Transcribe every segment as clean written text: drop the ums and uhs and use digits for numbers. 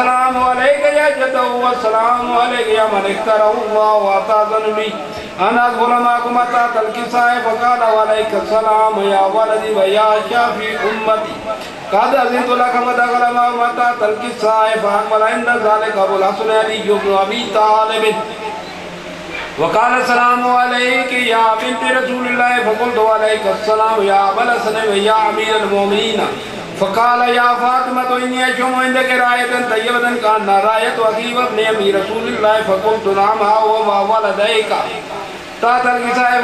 अस्सलामु अलैका या जद्दू वस्सलामु अलैका या मन इख्तरहुल्लाह व अताज़नी अना गुलामाकुम अतातल किसाए फ़क़ाल वलैका अस्सलाम या वलदी व या शाफ़ी उम्मती क़द अज़िनतु लक व दख़ल माअ अतातल किसाए फ़अक़बल इंद ज़ालिका अबुल हसन अली इब्न अबी तालिब वक़ाल अस्सलामु अलैकी या बिन्त रसूलिल्लाह फ़क़ुल्तु वलैका अस्सलाम या अबल हसन व या अमीरल मोमिनीन फ़क़ाल या फ़ातिमा इन्नी अशम्मु इंदक रायतन तय्यबतन कान्ना रायतु अखी व इब्न अम्मी रसूलिल्लाह फ़क़ुल्तु नअम हुवा व वलदैका तातल किसाए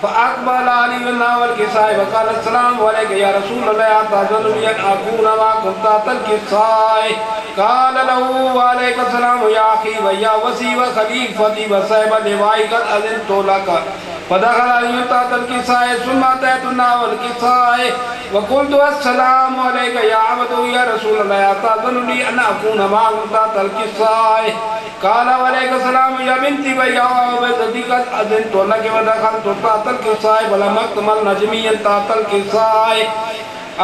फ़अक़बल अली वल किसाए वक़ाल अस्सलामु अलैका या रसूलल्लाह अताज़ुन्नी अन अकूना मअकुम तातल किसाए क़ाल लहू वलैका अस्सलाम या अखी व या वसी व खलीफ़ती व साहिब लिवाई क़द अज़िनतु लक फ़दख़ल अली तातल किसाए सुम्मा अतैतुना वल किसाए वक़ुल्तु अस्सलामु अलैका या अब्दू या रसूलल्लाह अताज़ुन्नी अन अकूना मअकुम तातल किसाए क़ाल वलैका अस्सलाम या बिन्ती व या अब्दी क़द अज़िनतु लक व दख़लतु तातल किसाए वलम अक्तमल नजमिय्यन तातल किसाए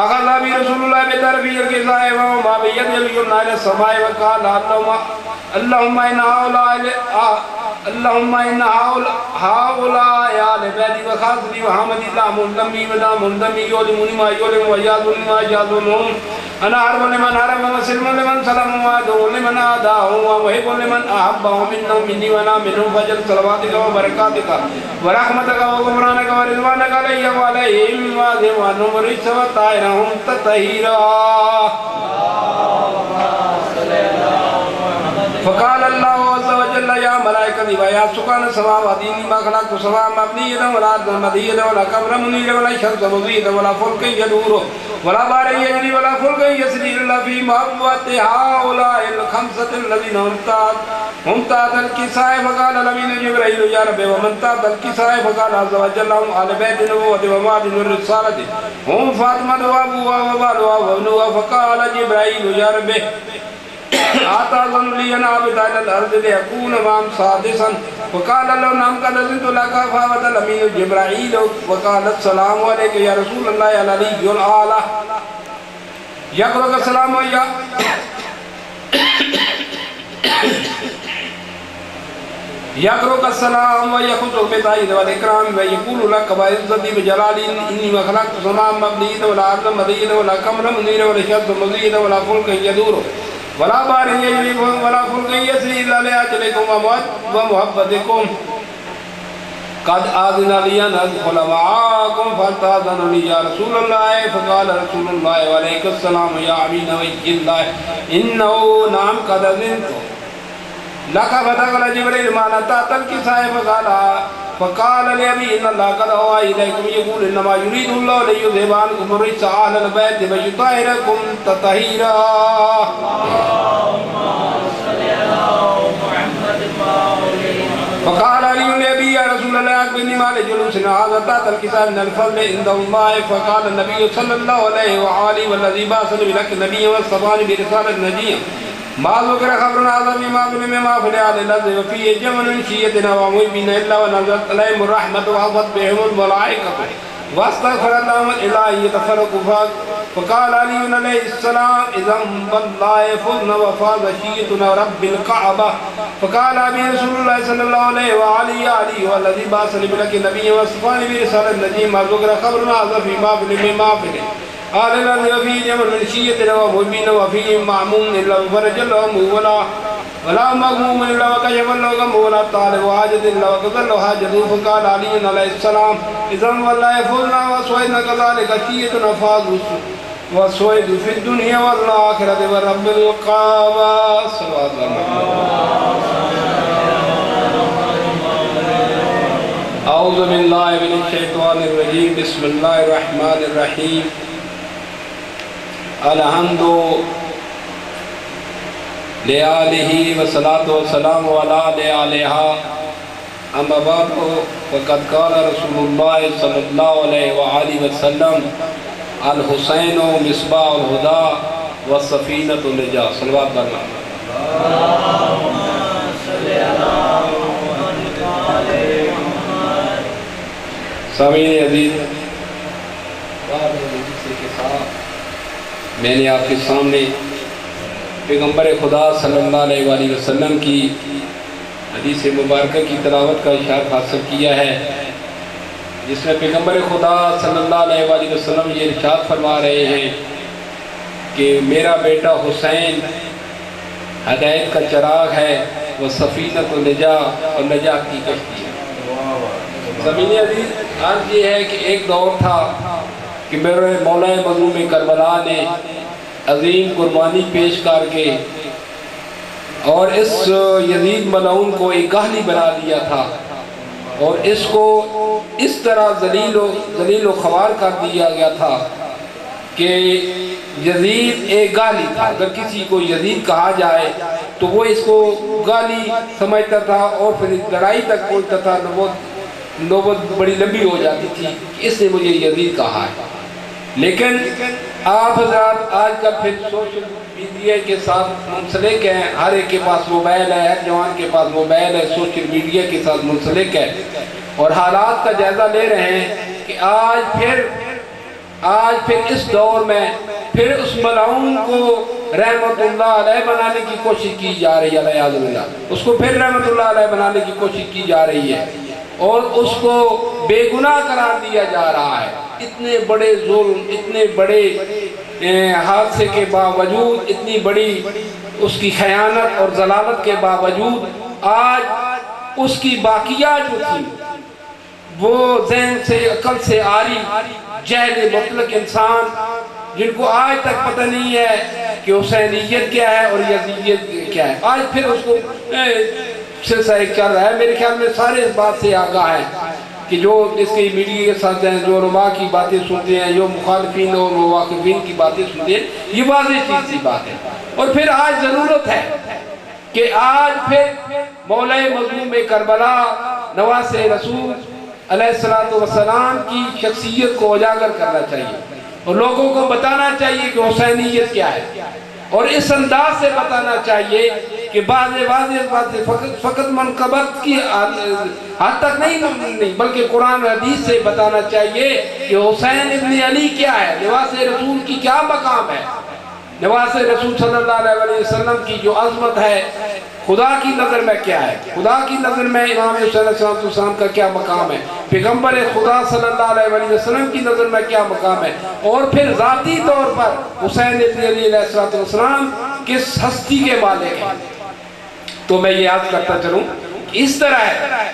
अख़ज़ बी रसूलुल्लाह बितरफ़िल किसाए व मा बियदिल युमना इला समाए व क़ाल अल्लाहुम्मा इन्ना हाउलाए आले बैदी व ख़ासली व हमदी ला मुंदमी व ला मुंदमी योलिमुनी मा योलिम व याज़ुनी मा याज़ुनहुम अना हरबु लिमन हरम व सिल्मु लिमन सलम व अदू लिमन अदाहु व वहिबु लिमन अहब्बहु मिन्नी व अना मिन्हुम फजल सलवातिका व बरकातिका व रहमतिका व गुफ़रानिका व रिज़वानिका अलैहि व अलैहिम व अज़वानुहुम रिज़्क़ व ताहिरहुम तत्हीरा फ़क़ाल अल्लाहु अज़्ज़ा व जल्ल या मलाइकती व या सुकान समावाति इन्नी मा ख़लक़तु समाअ मबनिय्यतन व ला अर्दन मदीयतन व ला क़मरन मुनीरन व ला शम्सन मुज़ीदन व ला फ़ुल्कन यदूरु व ला बाहरन यजरी व ला फ़ुल्कन यस्री इल्ला फ़ी महब्बति हाउलाइल ख़म्सतिल लज़ीना हुम ताहतल किसाए फ़क़ाल अमीन जिब्राईल या रब्बी व मन ताहतल किसाए फ़क़ाल अज़्ज़ा व जल्ल हुम अहलु बैति नबुव्वति व मादिन रिसालति हुम फ़ातिमतु व अबूहा व बालुहा व इब्नुहा फ़क़ाल जिब्राईल या रब्बी आताज़ुन्नी अन आबिदा इलल अर्ज़ि लियकून माअहुम सादिसन फ़क़ाल लहू नअम क़द अज़िनतु लक फ़अवदल अमीन जिब्राईल फ़क़ाल अस्सलामु अलैका या रसूलल्लाह अल अलिय्युल आला यक़रउक अस्सलाम या यक़रउक अस्सलाम व यख़ुज़ुक बिताइद वल इकराम व यक़ूलु लक व इज़्ज़ती व जलाली इन्नी मा ख़लक़तु समाअ मबनिय्यतन व ला अर्दन मदीयतन व ला क़मरन मुनीरन व ला शम्सन मुज़ीदन व ला फ़ुल्कन यदूरु व ला बाहरन यजरी व ला फ़ुल्कन यस्री इल्ला लिअजलिकुम व मुहब्बतिकुम क़द आज़िना ली अन अदख़ुल मअकुम फ़अस्तअज़ननी या रसूलल्लाह फ़क़ाल रसूलुल्लाह वलैका अस्सलाम या अमीन नबिय्यिल्लाह इन्नहु नअम क़द अज़िनतु लक फ़दख़ल जिब्रील माअ तातल किसाए फ़क़ाल लिअबी इन्न अल्लाह क़द औहा इलैकुम यक़ूलु इन्नमा युरीदुल्लाहु लियुज़हिबा अन्कुम रिज्सा अहलल बैति व युतहिरकुम तत्हीरा फ़क़ाल अली लिअबी या रसूलल्लाह अख़बिरनी मा लिजुलूसिना हाज़ा ताहतल किसाए मिनल फ़ज़्लि इंदल्लाह फ़क़ाल नबी सल्लल्लाहु अलैहि व आलिहि वल्लज़ी बअसनी बिल हक़्क़ि नबिय्यन व सफ़ानी बिरिसालति नजिय्यन मा ज़ुकिर ख़बरुन आज़म मा फ़िल आलिल अर्ज़ि व फ़ीहि जमलुन शिय्यतिन व मुहिब्बीन इल्ला व नज़लत अलैहिमुर रहमतु व हफ़्फ़त बिहिमुल मलाइकतु वस्तग़फ़र लहुम इल्ला अन यतफ़र्रक़ू फ़क़ाल अली अलैहिस्सलाम इज़न वल्लाहि फ़ुज़ना व फ़ाज़ शिय्यतुना रब्बिल कअबा फ़क़ाल अबी रसूलुल्लाह सल्लल्लाहु अलैहि व आलिहि वल्लज़ी बअसनी बिल हक़्क़ि नबिय्यन व सफ़ानी बिरिसालति नजिय्यन मा ज़ुकिर ख़बरुन आज़म मा फ़िल आलिल अर्ज़ि व फ़ीहि जमलुन शिय्यतिन व मुहिब्बीन व फ़ीहि मअमून इल्ला फ़रजल लहुम वला मग़मूम इल्ला व कशफ़ लहुम वला तालिब हाजत इल्ला व क़ज़ा lahu हाजतहु फ़क़ाल अली अलैहिस्सलाम इज़न वल्लाहि फ़ुज़ना व सुइदना कज़ालिका शिय्यतुना फ़ाज़ू व सुइदु फ़िद दुनिया वल आखिरति व रब्बिल कअबा अऊज़ु बिल्लाहि मिनश शैतानिर रजीम बिस्मिल्लाहिर रहमानिर रहीम अलहम्दु लिआलिही व सलातु व सलामु अला आलिहा अम्मा बअदु फ़क़द क़ाल रसूलुल्लाह सल्लल्लाहु अलैहि व आलिहि वसल्लम अल हुसैनु मिस्बाहुल हुदा व सफ़ीनतुन निजात सल्लल्लाहु अलैहि वसल्लम सामीन अज़ीज़ के साथ मैंने आपके सामने पैगम्बर खुदा सल्लल्लाहु अलैहि वसल्लम की हदीस मुबारक की तिलावत का इशारा हासिल किया है, जिसमें पैगम्बर खुदा सल्लल्लाहु अलैहि वसल्लम ये इरशाद फरमा रहे हैं कि मेरा बेटा हुसैन हदायत का चिराग है, वह सफ़ीनत नजा और नजात की कश्ती है। ज़मीनी अजीज़ अर्ज़ ये है कि एक दौर था कि मेरे मौला मज़लूम करबला ने अजीम कुर्बानी पेश करके और इस यजीद मलऊन को एक गाली बना दिया था और इसको इस तरह जलील ख्वार कर दिया गया था कि यजीद एक गाली था। अगर किसी को यजीद कहा जाए तो वो इसको गाली समझता था और फिर लड़ाई तक पहुँचता था। नौबत बड़ी लंबी हो जाती थी कि इसने मुझे यजीद कहा है। लेकिन आप हज़रात आजकल फिर सोशल मीडिया के साथ मुंसलिक हैं, हर एक के पास मोबाइल है, हर जवान के पास मोबाइल है, सोशल मीडिया के साथ मुंसलिक है और हालात का जायज़ा ले रहे हैं कि आज फिर इस दौर में फिर उस मलऊन को रहमतुल्लाह अलैह बनाने की कोशिश की जा रही है, अल्लाह उसको फिर रहमतुल्लाह अलैह बनाने की कोशिश की जा रही है और उसको बेगुनाह करार दिया जा रहा है। इतने बड़े जुल्म, इतने बड़े हादसे के बावजूद, इतनी बड़ी उसकी खयानत और जलालत के बावजूद आज उसकी बाकिया जो थी वो ज़हन से अकल से आरी जहल मुतलक इंसान, जिनको आज तक पता नहीं है कि हुसैनियत क्या है और यजीदियत क्या है, आज फिर उसको सिलसिला एक चल रहा है। मेरे ख्याल में सारे इस बात से आगाह हैं कि जो इसके मीडिया के साथ हैं, जो रुमा की बातें सुनते हैं, जो मुखालिफिन और मुवाकिफिन की बातें सुनते हैं, ये वाज़ेह चीज़ सी बात है। और फिर आज ज़रूरत है कि आज फिर मौला मज़लूम करबला नवासे रसूल अलैहिस्सलातु वस्सलाम की शख्सियत को उजागर करना चाहिए और लोगों को बताना चाहिए कि हुसैनियत क्या है और इस अंदाज से बताना चाहिए कि फ़कत मनक़बत की हद तक नहीं बल्कि कुरान हदीस से बताना चाहिए कि हुसैन इब्न अली क्या है, नवासे रसूल की क्या मकाम है, नवासे रसूल सल्लल्लाहु अलैहि वसल्लम की जो अज़मत है खुदा की नज़र में क्या है, खुदा की नज़र में इमाम हुसैन अलैहिस्सलाम का क्या मकाम है, पैगम्बर खुदा सल्लल्लाहु अलैहि वसल्लम की नज़र में क्या मकाम है और फिर ज़ाती तौर पर हुसैन इब्न अली अलैहिस्सलाम किस हस्ती के मालिक हैं। तो मैं ये याद करता चलूँ इस तरह है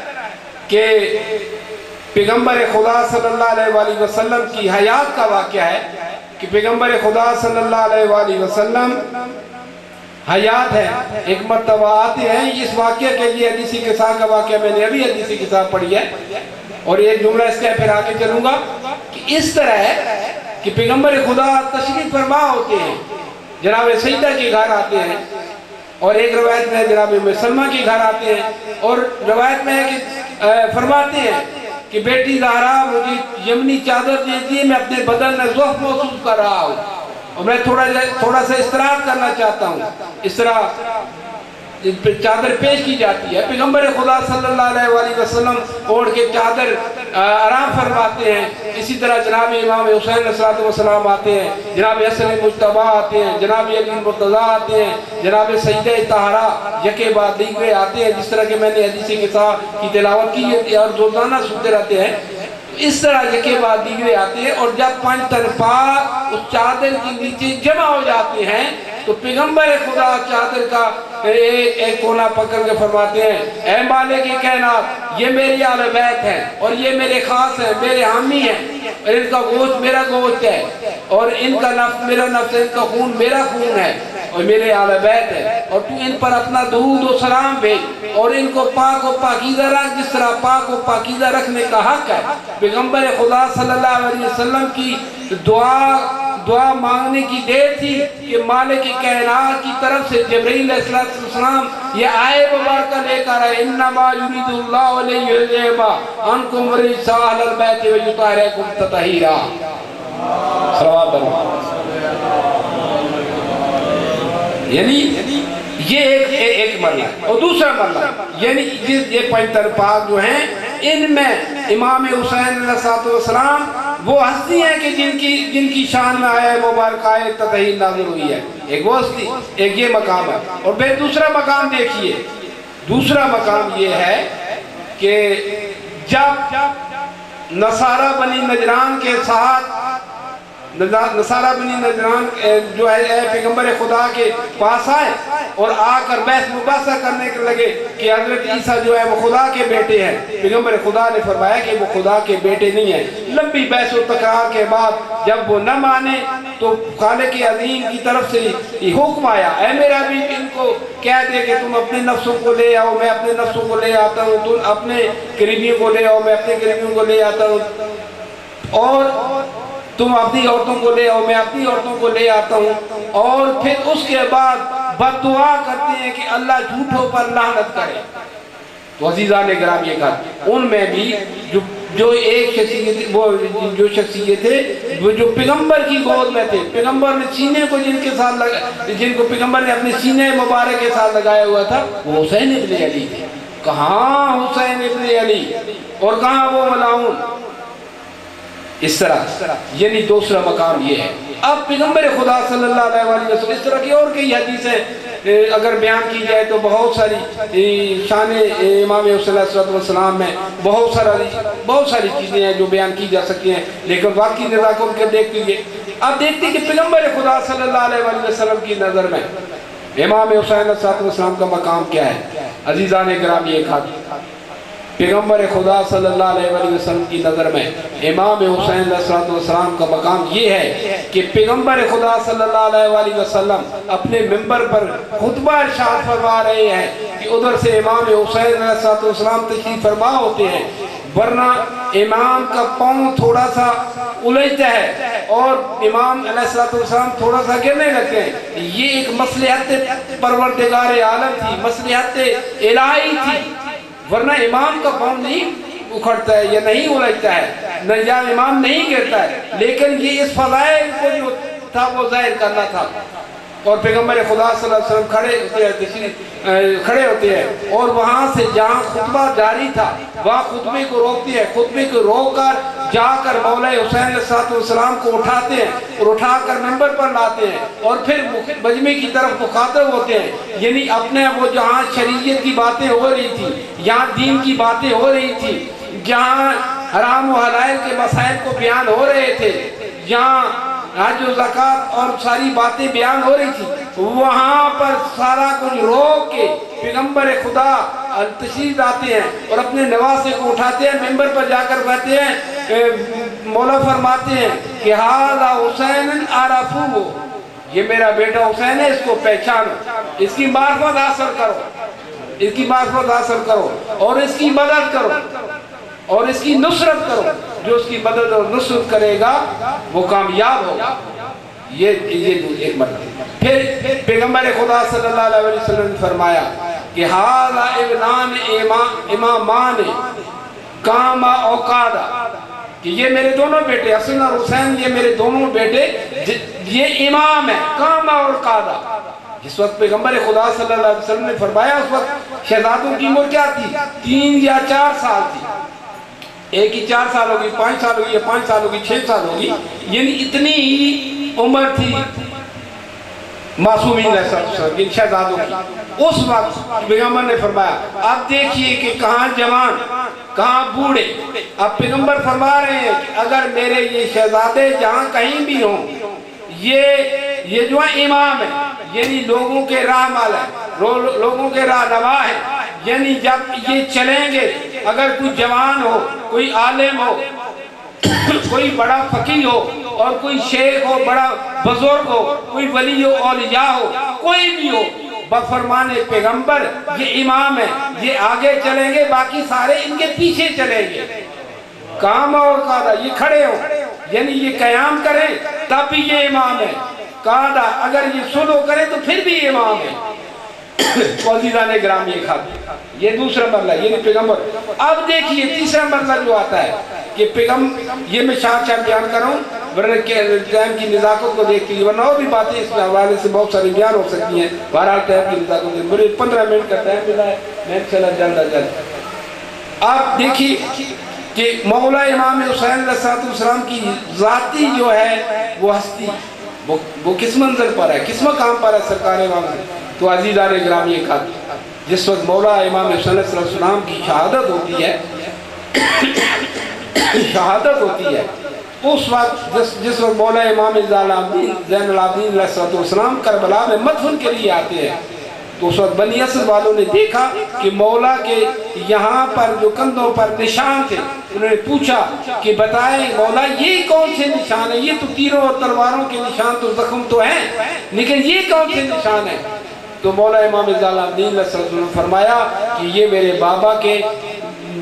कि पैगम्बर खुदा सल्लल्लाहु अलैहि वसल्लम की हयात का वाक़या है कि पैगम्बर खुदा सल्लल्लाहु अलैहि वसल्लम हयात है। एक मरतबा आते हैं, इस वाक़े के लिए हदीसी किस्सा का वाक़या मैंने अभी हदीसी किस्सा पढ़ी है और एक जुमला इसका फिर आगे चलूँगा कि इस तरह है कि पैगम्बर खुदा तशरीफ़ फरमा होते हैं, जनाब सईदा के घर आते हैं और एक रवायत में जनाब उम्मे सलमा के घर आते हैं और रवायत में है कि फरमाते हैं कि बेटी ज़हरा मुझे यमनी चादर दीजिए, मैं अपने बदन में ज़ौफ़ महसूस कर रहा हूँ और मैं थोड़ा सा इस्तराहत करना चाहता हूँ। इस तरह चादर पेश की जाती है। पैगम्बर खुदा सल्लल्लाहु अलैहि वसल्लम ओढ़ के चादर आराम फरमाते हैं। इसी तरह जनाब इमाम हुसैन अलैहिस्सलाम आते हैं, जनाब हसन मुज्तबा आते हैं, जनाब अली मुर्तज़ा आते हैं, जनाब सईदा तहरा यके बाद दीगरे आते हैं। जिस तरह के मैंने हदीस किस्सा की तिलावत की और रोज़ाना सुनते रहते हैं, इस तरह यके बाद दीगरे आते हैं और जब 5 तरफा उस चादर के नीचे जमा हो जाते हैं तो पैगम्बर खुदा चादर का एक कोना पकड़ के फरमाते हैं, ऐ मालिक की कायनात, ये मेरी आले बैत है और ये मेरे खास है, मेरे हामी हैं और इनका गोश्त मेरा गोश्त है और इनका नफ्स मेरा नफ्स है, इनका खून मेरा खून है और मेरे आले बैत है और तू इन पर अपना दुरूद और सलाम भेज और इनको पाक और पाकीज़ा रख जिस तरह पाक और पाकीज़ा रखने का हक है। पैगम्बर खुदा सल्लल्लाहु अलैहि वसल्लम की दुआ मांगने की देर थी कि मालिक की कायनात की तरफ से जिब्रील अलैहिस्सलाम ये आए मुबारक लेकर आए, इन्नमा युरीदुल्लाहु लियुज़हिबा अन्कुम रिज्सा अहलल बैत व युतहिरकुम तत्हीरा। यानी ये एक मरला और दूसरा मरला यानी ये 5 तरफा जो हैं इनमें इमाम हुसैन अलैहिस्सलाम वो हस्ती हैं कि जिनकी शान में आया मुबारक आए ततही नाज़िल हुई है। एक वो हस्ती, एक ये मकाम है। और फिर दूसरा मकाम देखिए, दूसरा मकाम ये है कि जब नसारा बनी नजरान के साथ, नसारा बनी नजरान जो है पैगंबर खुदा के पास आए और आकर बहस मुबासा करने के लगे कि हजरत ईसा जो है वो खुदा के बेटे हैं। पैगंबर खुदा ने फरमाया कि वो खुदा के बेटे नहीं है। लंबी बहस और तकरार के बाद जब वो न माने तो खालिक अज़ीम की तरफ से ये हुक्म आया, ऐ मेरा भी इनको कह दे कि तुम अपने नफ्सों को ले आओ, मैं अपने नफ्सों को ले आता हूँ, तुम अपने करीबियों को ले आओ, मैं अपने करीबियों को ले आता हूँ, और तुम अपनी औरतों को ले आओ, मैं अपनी औरतों को ले आता हूँ। और फिर उसके बाद बद्दुआ करते हैं कि अल्लाह झूठों पर लानत करे। तो अजीज़ा ने गिरामी कहा उनमें भी जो एक शख्सियत, वो जो शख्सियत थे वो जो पैगंबर की गोद में थे, पैगंबर ने सीने को जिनके साथ लगा, जिनको पैगंबर ने अपने सीने मुबारक के साथ लगाया हुआ था, वो हुसैन इब्न अली थे। कहाँ हुसैन इब्न अली और कहाँ वो मलाऊन। इस तरह यानी दूसरा मकाम ये है। अब पैगंबर खुदा सल्लल्लाहु अलैहि वसल्लम, इस तरह की और कई हदीसें अगर बयान की जाए तो बहुत सारी शान इमाम हुसैन अलैहिस्सलाम में बहुत सारी चीज़ें हैं जो बयान की जा सकती हैं, लेकिन वाकई नज़ाकत के देखते हुए अब देखते कि पैगंबर खुदा सल्लल्लाहु अलैहि वसल्लम की नज़र में इमाम हुसैन अलैहिस्सलाम का मकाम क्या है। अजीज़ा ने गिरामी एक पैगंबर खुदा सल्लल्लाहु अलैहि वसल्लम की नज़र में इमाम हुसैन अलैहिस्सलाम का मकाम ये है कि पैगंबर खुदा सल्लल्लाहु अलैहि वसल्लम अपने मिंबर पर खुतबा इरशाद फरमा रहे हैं कि उधर से इमाम हुसैन अलैहिस्सलाम तशरीफ फरमा होते हैं, वरना इमाम का पाँव थोड़ा सा उलझता है और इमाम अलैहिस्सलाम थोड़ा सा गिरने लगते हैं। ये एक मसलहत परवरदिगार आलम थी, मसलहत इलाही थी, वरना इमाम का पाँव नहीं उखड़ता है या नहीं उलझता है, न या इमाम नहीं गिरता है। लेकिन ये इस फज़ाइल को जो था वो जाहिर करना था। और पैगंबर खुदा सल्लल्लाहु अलैहि वसल्लम खड़े होते हैं और वहाँ से जहाँ खुतबा जारी था वहाँ खुतबे को रोकते हैं, खुतबे को रोक कर जाकर मौला हुसैन अलैहिस्सलाम को उठाते हैं और उठाकर मिंबर पर लाते हैं और फिर मजमे की तरफ मुखातब होते हैं। यानी अपने वो जहाँ शरीयत की बातें हो रही थी, यहाँ दीन की बातें हो रही थी, जहाँ हराम व हलाल के मसाइल को बयान हो रहे थे, जहाँ हज और ज़कात और सारी बातें बयान हो रही थी, वहाँ पर सारा कुछ रोक के पैगंबर खुदा तशरीफ लाते हैं और अपने नवासे को उठाते हैं, मिंबर पर जाकर कहते हैं, मौला फरमाते हैं कि हाज़ा हुसैन आरफू, ये मेरा बेटा हुसैन है, इसको पहचानो, इसकी मार्फत हासिल करो, इसकी मार्फत हासिल करो और इसकी मदद करो और इसकी नुसरत करो। जो उसकी मदद और नुसरत करेगा वो कामयाब होगा। ये एक मतलब। फिर पैगंबर खुदा सल्लल्लाहु अलैहि वसल्लम ने फरमाया कि हाज़ा इब्नान इमामान कामा औकादा, कि ये मेरे दोनों बेटे हसन और हुसैन, ये मेरे दोनों बेटे ये इमाम है, कामा और कादा। जिस वक्त पैगंबर खुदा सल्लल्लाहु अलैहि वसल्लम ने फरमाया उस वक्त शहजादों की उम्र क्या थी, 3 या 4 साल थी। एक ही 4 साल होगी, 5 साल होगी, या 5 साल होगी, 6 साल होगी, यानी इतनी ही उम्र थी मासूमीन इन शहजादों की। उस वक्त पैगंबर ने फरमाया। अब देखिए कि कहाँ जवान कहाँ बूढ़े। अब पैगंबर फरमा रहे हैं कि अगर मेरे ये शहजादे जहाँ कहीं भी हों, ये जो है इमाम है, यानी लोगों के राह माला, लोगों के रहनुमा है। यानी जब ये चलेंगे, अगर कोई जवान हो, कोई आलिम हो, कोई बड़ा फकीर हो और कोई शेख हो, बड़ा बुजुर्ग हो, कोई वली हो, औलिया हो, कोई भी हो, बफरमाने पैगंबर ये इमाम है, ये आगे चलेंगे, बाकी सारे इनके पीछे चलेंगे। काम और कादा ये खड़े हो, यानी ये कयाम करें तब भी ये इमाम है, कादा अगर ये सुनो करें तो फिर भी इमाम है। ने ग्राम ये खाते, ये दूसरा मरला, ये नहीं पैगंबर। अब देखिए तीसरा मरला जो आता है कि पैगंबर, ये मैं शाह बयान कर रहा हूँ वरना टाइम की निज़ाकत को देखती है, वरना और भी बातें इस हवाले से बहुत सारी बयान हो सकती हैं। बहरहाल टाइम की निज़ाकत, मुझे 15 मिनट का टाइम मिला है, मैं चला जल्द अज जल्द। आप देखिए कि मौला इमाम हुसैन अलैहिस्सलाम की ज़ाती जो है वो हस्ती वो किस मंजिल पर है, किस मकाम पर है सरकार इमाम। तो अज़ीज़ान गिरामी का जिस वक्त मौला इमाम हुसैन अलैहिस्सलाम की शहादत होती है शहादत होती है, उस वक्त जिस वक्त मौला इमाम ज़ैनुल आबिदीन अलैहिस्सलाम करबला में मदफन के लिए आते हैं, तो उस वक्त बनी असद वालों ने देखा कि मौला के यहाँ पर जो कंधों पर निशान थे, उन्होंने पूछा कि बताएं मौला ये कौन से निशान है, ये तो तीरों और तलवारों के निशान तो जख्म तो हैं, लेकिन ये कौन से निशान है। तो मौला इमाम ज़ैनुल आबिदीन ने फरमाया कि ये मेरे बाबा के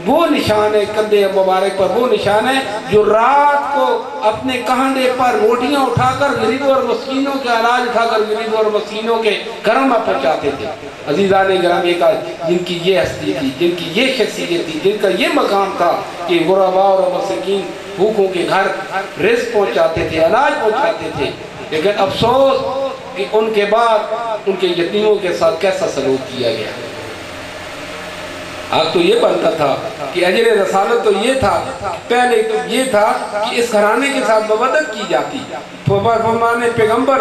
वो निशान है, कंधे मुबारक पर वो निशान है जो रात को अपने कंधे पर रोटियां उठाकर गरीबों और मस्कीनों के अनाज उठाकर गरीबों और मस्कीनों के घर में पहुंचाते थे। अज़ीज़ान गिरामी का जिनकी ये हस्ती थी, जिनकी ये शख्सियत थी, जिनका ये मकाम था कि गुरबा और मस्कीन भूखों के घर रिज़्क़ पहुँचाते थे, अनाज पहुँचाते थे, लेकिन अफसोस कि उनके बाद उनके यतीमों के साथ कैसा सलूक किया गया। अब तो ये बनता था कि अजर रसालत तो ये था, पहले तो ये था कि इस घराने के साथ मवद्दत की जाती, फरमाने पैगम्बर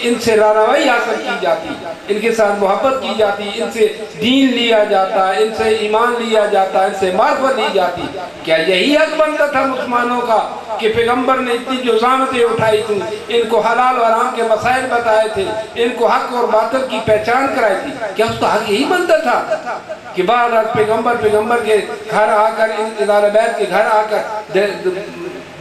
इनसे रानवाई हासिल की जाती, इनके साथ मोहब्बत की जाती, इनसे दीन लिया जाता, इनसे ईमान लिया जाता, इनसे मार्फत ली जाती। क्या यही हक बनता था मुसलमानों का कि पैगम्बर ने इतनी जो ज़ामतें उठाई थी, इनको हलाल और हराम के मसाइल बताए थे, इनको हक और बातिल की पहचान कराई थी, क्या उसका हक यही बनता था कि बाद पैगम्बर के घर आकर, इदारे बैत के घर आकर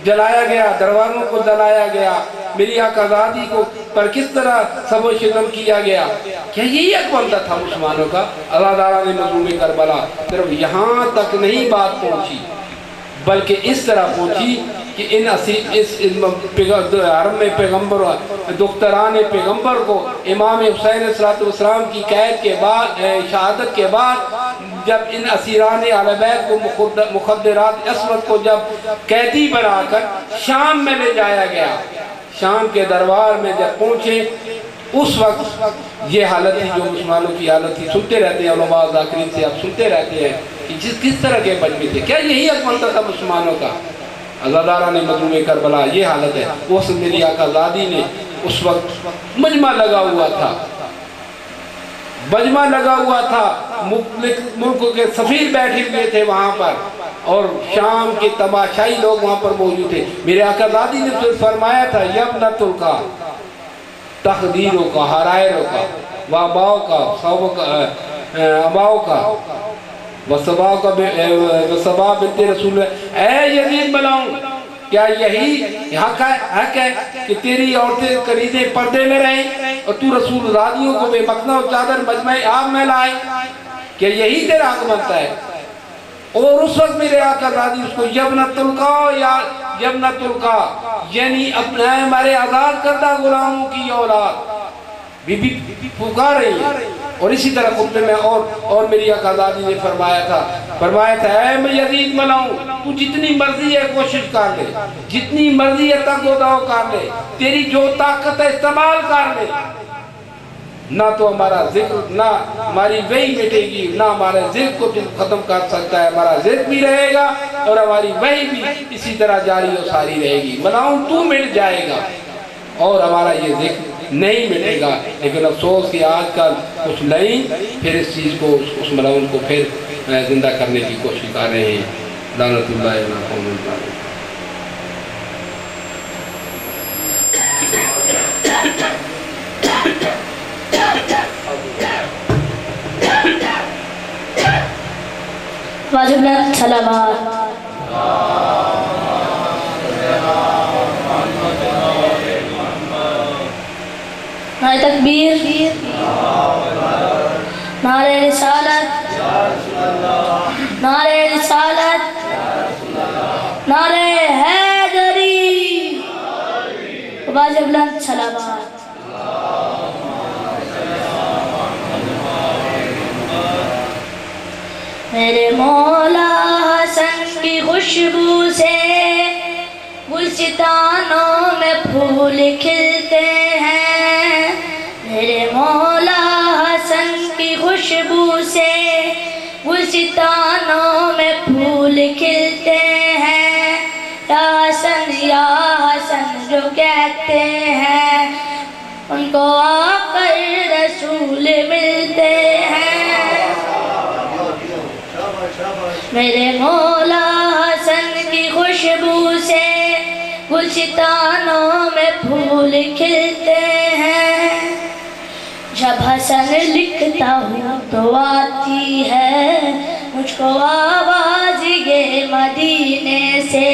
जलाया गया, दरबारों को जलाया गया, मेरी आज़ादी को पर किस तरह सबो शिदम किया गया। क्या यही हक बनता था मुसलमानों का। अल्लाह ताला ने मज़लूम करबला सिर्फ यहाँ तक नहीं बात पहुँची, बल्कि इस तरह पहुँची कि इस हरम में पैगम्बर दुख्तरान पैगम्बर को इमाम हुसैन अलैहिस्सलाम की कैद के बाद, शहादत के बाद, जब इन असीरान अहले बैत को मुखद्दरात अस्वद को जब कैदी बनाकर शाम में ले जाया गया, शाम के दरबार में जब पहुँचे, उस वक्त ये हालत थी जो मुसलमानों की हालत थी। सुनते रहते हैं उलमा ज़ाकिरीन से, आप सुनते रहते हैं कि किस तरह के मजमे थे। क्या यही हक बनता था मुसलमानों का। अज़ादारा ने मज़लूम करबला ये हालत है। वो मेरी आज़ादी ने उस वक्त मजमा लगा हुआ था, मजमा लगा हुआ था, मुल्क के सफ़ीर बैठे हुए थे वहाँ पर, और शाम के तमाशाई लोग वहाँ पर मौजूद थे। मेरे आज़ादी ने तो फरमाया था, यब्नतुल का तकदीरों का, हरायरों का, वाबाओं का, अबाओं का, वसबा का, वसबा बिन्ते रसूल, ऐ यजीद बनाऊं, क्या यही हक है कि तेरी औरतें करीने पर्दे में रहें और तू रसूल रादियों को बेमखना और चादर मजमे आग में लाए? क्या यही तेरा हक बनता है? और उस वक्त मेरे आका दादी उसको यब्नतुल का या यब्नतुल का यानी अपने हमारे आज़ाद करदा गुलामों की औलाद बीबी पुकार रही है। और इसी तरह खुतबे में और मेरी आका दादी ने फरमाया था, ऐ मैं यजीद मनाऊं, तू जितनी मर्जी है कोशिश कर ले, जितनी मर्जी है तगोदाव कर ले, तेरी जो ताकत है इस्तेमाल कर ले, ना तो हमारा जिक्र, ना हमारी वही मिटेगी, ना हमारे जिक्र को खत्म कर सकता है। हमारा जिक्र भी रहेगा और हमारी वही भी इसी तरह जारी और सारी रहेगी। मनाऊं तू मिट जाएगा और हमारा ये जिक्र नहीं मिटेगा। लेकिन अफसोस कि आजकल कुछ नहीं फिर इस चीज़ को, उस मलाउन को फिर जिंदा करने की कोशिश कर रहे हैं। लानतुल्लाह अलैहि वाजिब सलावत। नारे तकबीर, नारे रिसालत, नारे रिसालत, नारे हैदरी, वाजिब सलावत। मेरे मौला हसन की खुशबू से गुलसितानों में फूल खिलते हैं। मेरे मौला हसन की खुशबू से गुलसितानों में फूल खिलते कहते हैं उनको आकर रसूल मिलते हैं। मेरे मौला हसन की खुशबू से गुलशितानों में फूल खिलते हैं। जब हसन लिखता हूँ तो आती है मुझको आवाज़ ये मदीने से।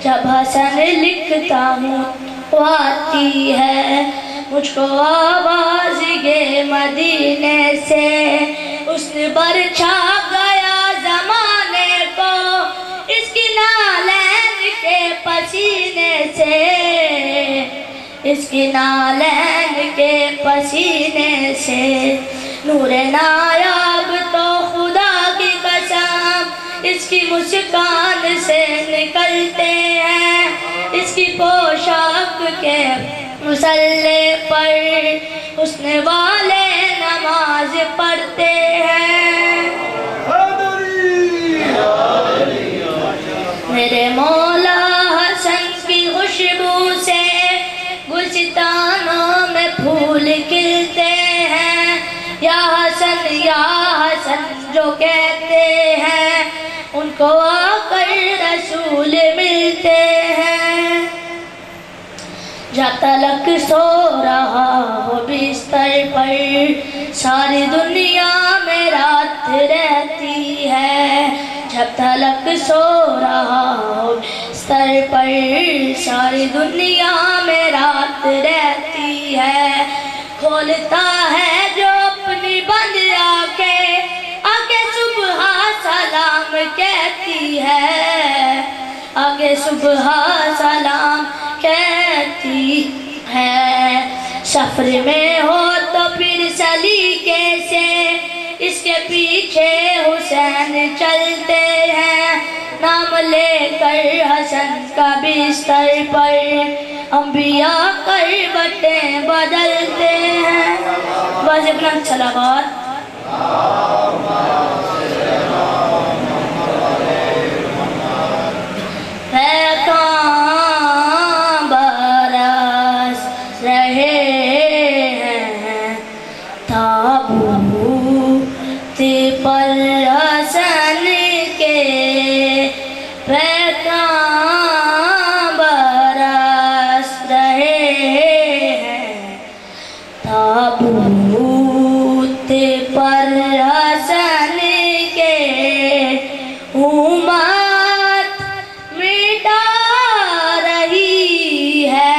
जब हसन लिखता हूँ तो आती है मुझको आवाज़ ये मदीने से। उसने बरछा गया ज़माने को इसकी नालैन के पसीने से, इसकी नालैन के पसीने से। नूरे नायाब तो खुदा की कसम इसकी मुस्कान से निकलते हैं। इसकी पोशाक के मुसल्ले पर हुस्न वाले नमाज पढ़ते हैं। मेरे मौला हसन की खुशबू से गुलशितानों में फूल खिलते हैं। या हसन जो कहते हैं उनको आकर रसूल मिलते हैं। जब तलक सो रहा हो बिस्तर पर सारी दुनिया में रात रहती है। जब तलक सो रहा हो बिस्तर पर सारी दुनिया में रात रहती है। खोलता है जो अपनी बंद आंखें आगे सुबह सलाम कहती है, आगे सुबह सलाम कहती है। सफर में हो तो फिर सलीके से इसके पीछे हुसैन चलते हैं। नाम लेकर हसन का बिस्तर पर अंबिया करवटें बदलते हैं। बस इतना सलावत। पर हसन के पैगाम बरस रहे हैं। ताबूत पर हसन के उम्मत मिटा रही है।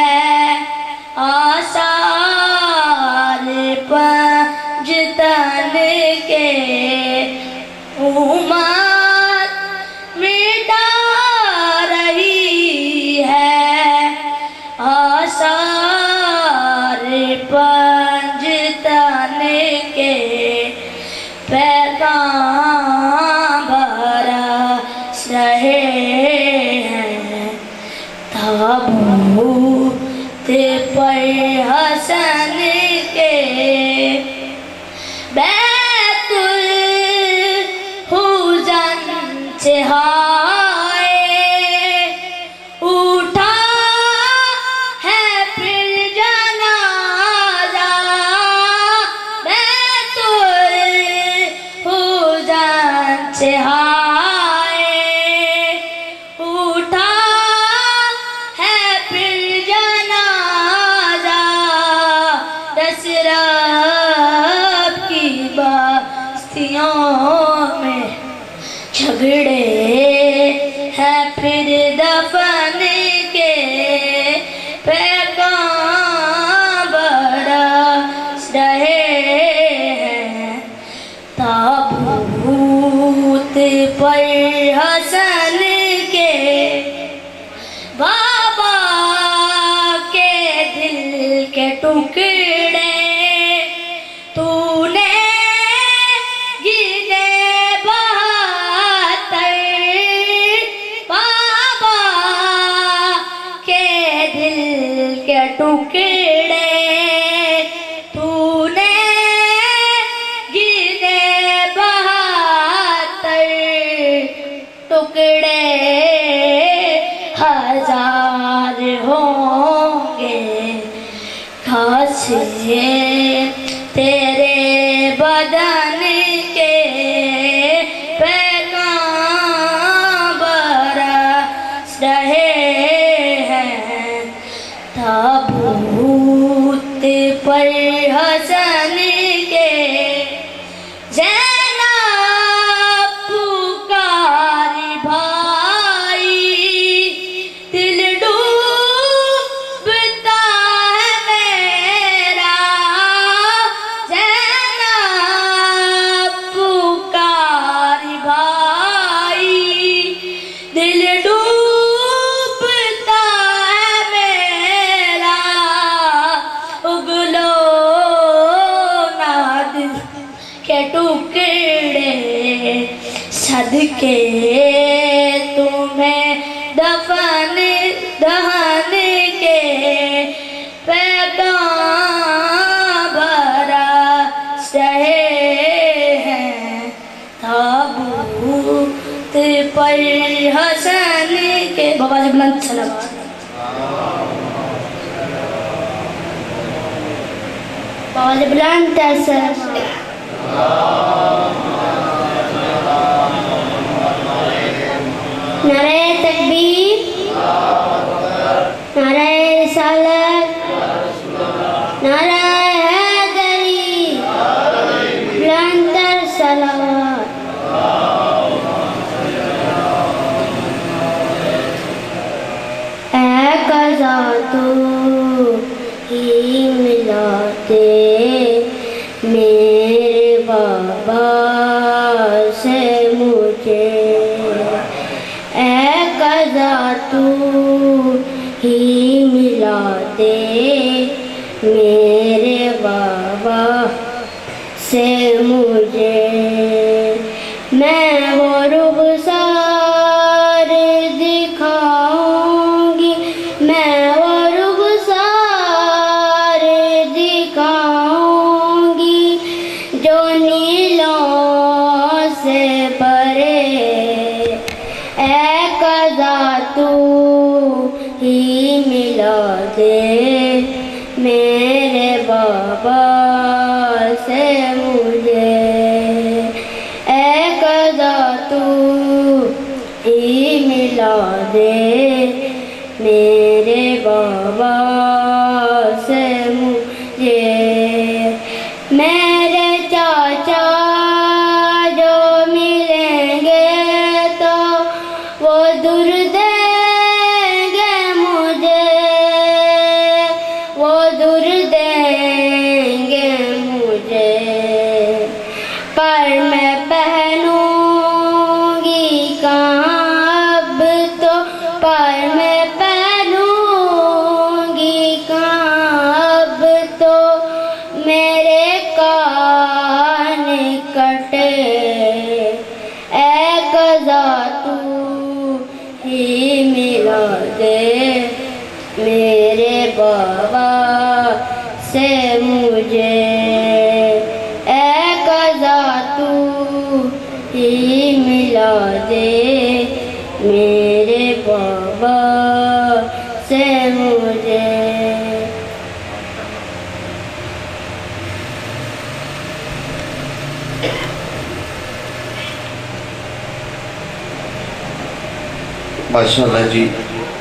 आसार पंजतन के उम्मत मिटा रही है। आसार पंजतन के पैगाम बरस रहे हैं। ताबूत पर हसन के से हाय उठा है फिर जनाजा। बैतुल हुज़न से हाय उठा है फिर जनाजा। दशरफ की बस्तियों में झगड़े के टुकड़े सदके तुम्हें दफन दहन के पैगाम भरा सहे हैं ताबूत पर हसन के बाबा जी बुलंद सलावत बाबा जी बुलंद सलावत नारे तकबीर नारे रिसालत नारे हैदरी बुलंद सलावत ऐ कज़ा तू ही मिला दे मेरे बाबा से मुझे ऐ कज़ा तू ही मिला दे मेरे बाबा से मुझे मैं वो रुखसार दिखाऊंगी मैं वो रुखसार दिखाऊंगी जो नीलों से भरे ऐ कज़ा तू ही मिला दे मेरे बाबा से मुझे ऐ कज़ा तू ही मिला दे मेरे बाबा से मुझे मेरे चाचा जो मिलेंगे तो वो दूर देंगे मुझे वो दूर देंगे मुझे पर मैं पहनूंगी कहाँ अब तो पर मैं पहनूंगी कहाँ अब तो मेरे कान कटे ऐ कज़ा तू ही मिला दे मेरे बाबा से मुझे ऐ कज़ा तू ही मिला दे मेरे बाबा से मुझे माशाल्लाह जी।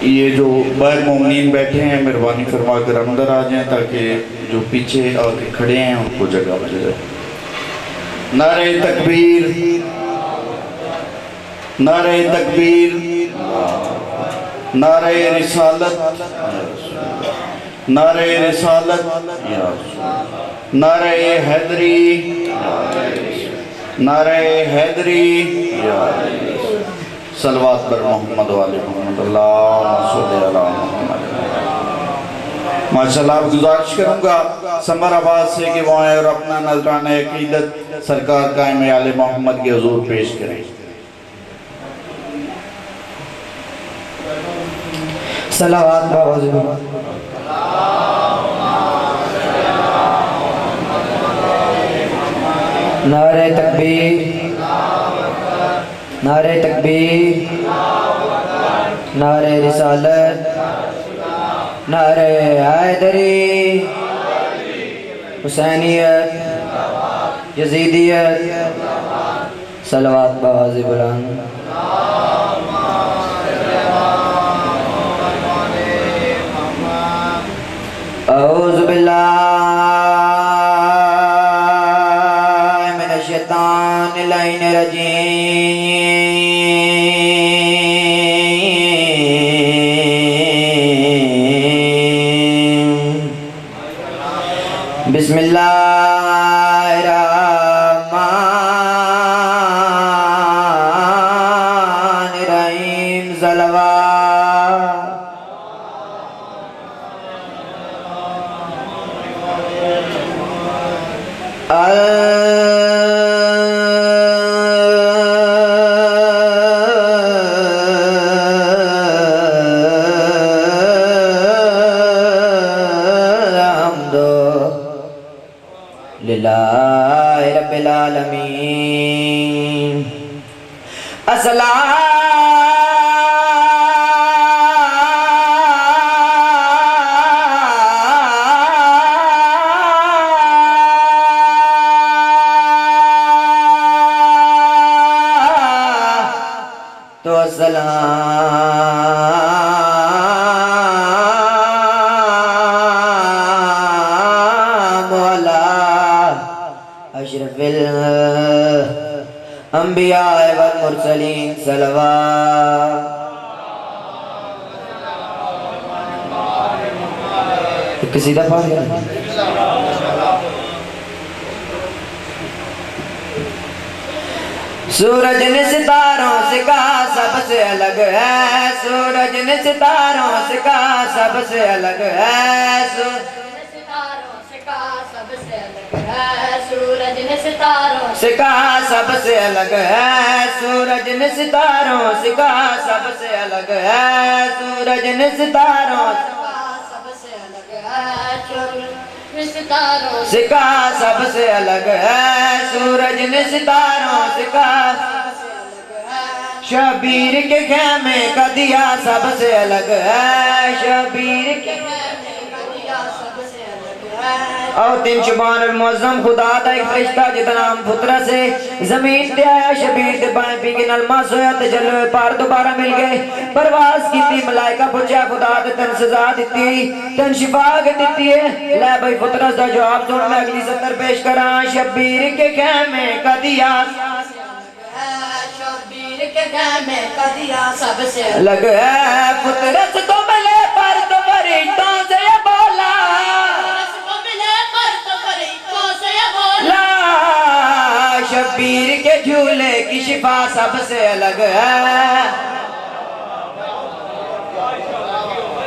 ये जो बाहर मोमिन बैठे हैं मेहरबानी फरमा कर अंदर आ जाएं ताकि जो पीछे आके खड़े हैं उनको जगह मिल जाए। नारे तकबीर नारे तकबीर नारे रिसालत नारे रिसालत नारे हैदरी नारे हैदरी सलवात पर मोहम्मद वाले मोहम्मद माशाल्लाह। आप गुजारिश करूँगा समर आबाद से कि वो आए और अपना नजराना अकीदत सरकार कायम आले मोहम्मद के हुजूर पेश करें। सलावत बाबा जी नारे तकबीर नारे तकबीर नारे रिसालत नारे हैदरी हुसैनियत यजीदियत सलावत बाज़ी बुलंद औज़ु बिल्लाहि मिनश शैतानिर रजीम बिस्मिल्लाहिर्रहमानिर्रहीम सलवात अल रब्बिल आलमीन। तो अस्सलाम अला अशरफिल अंबिया वल मुरसलीन सलवात। किसी दफा सूरज ने सितारों से कहा सबसे अलग है, सूरज ने सितारों से कहा सबसे अलग है, सूरज ने सितारों से कहा सबसे अलग है, सूरज ने सितारों से कहा सबसे अलग है, सूरज ने सितारों से कहा सबसे अलग है, सूरज ने सितारों से कहा शबीर के खेमे का दिया सबसे अलग है, शबीर के और तीन शुबान मुअज़्ज़म खुदा दा एक फरिश्ता जितना हम पुत्रा से जमीन ते आया, शबीर दे बाएं पीके नाल मास होया ते जलवे पार दोबारा मिल गए। परवास कीती मलाइका पुछया खुदा ते तन सजा दित्ती, तन शिफा के दित्ती है। ले भाई पुत्रा दा जवाब सुन, मैं अगली सतर पेश करा। शबीर के खेमे का दिया, शबीर के खेमे का दिया सबसे अलग है, पुत्रा तो मिले पर तो फरिश्तों से बोला शबीर के झूले की शिफा सबसे अलग है,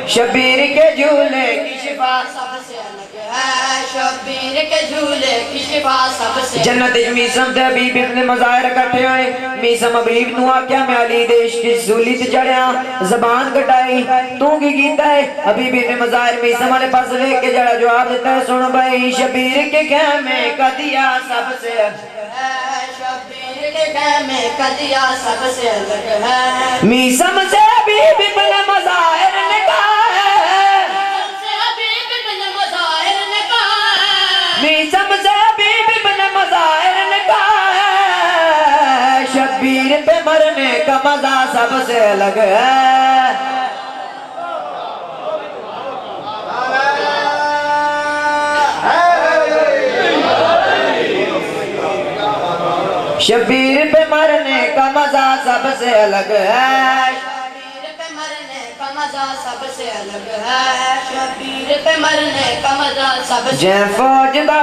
शबीर के झूले की शिफा सबसे अलग है, शबीर के झूले की शिफा सबसे जन्नत मीसम ते हबीब इब्न मज़ाहिर इकट्ठे होए। मीसम हबीब नु आख्या मैं अली देश की सूली ते चढ़िया, ज़बान कटाई तू की कीता है? हबीब इब्न मज़ाहिर मीसम वाले पास देख के जड़ा जवाब देता है, सुन भाई शबीर के खेमे का दिया सबसे शबीर के खेमे का दिया सबसे अलग है। मीसम से हबीब इब्न मज़ाहिर ने कहा है, मीसम से हबीब इब्न मज़ाहिर ने कहा है, शबीर पे मरने का मजा सबसे अलग है। शबीर पे मरने का मजा सबसे अलग है, शबीर पे मरने का मजा सबसे अलग है, शबीर पे मरने का मजा सबसे जै फौज दा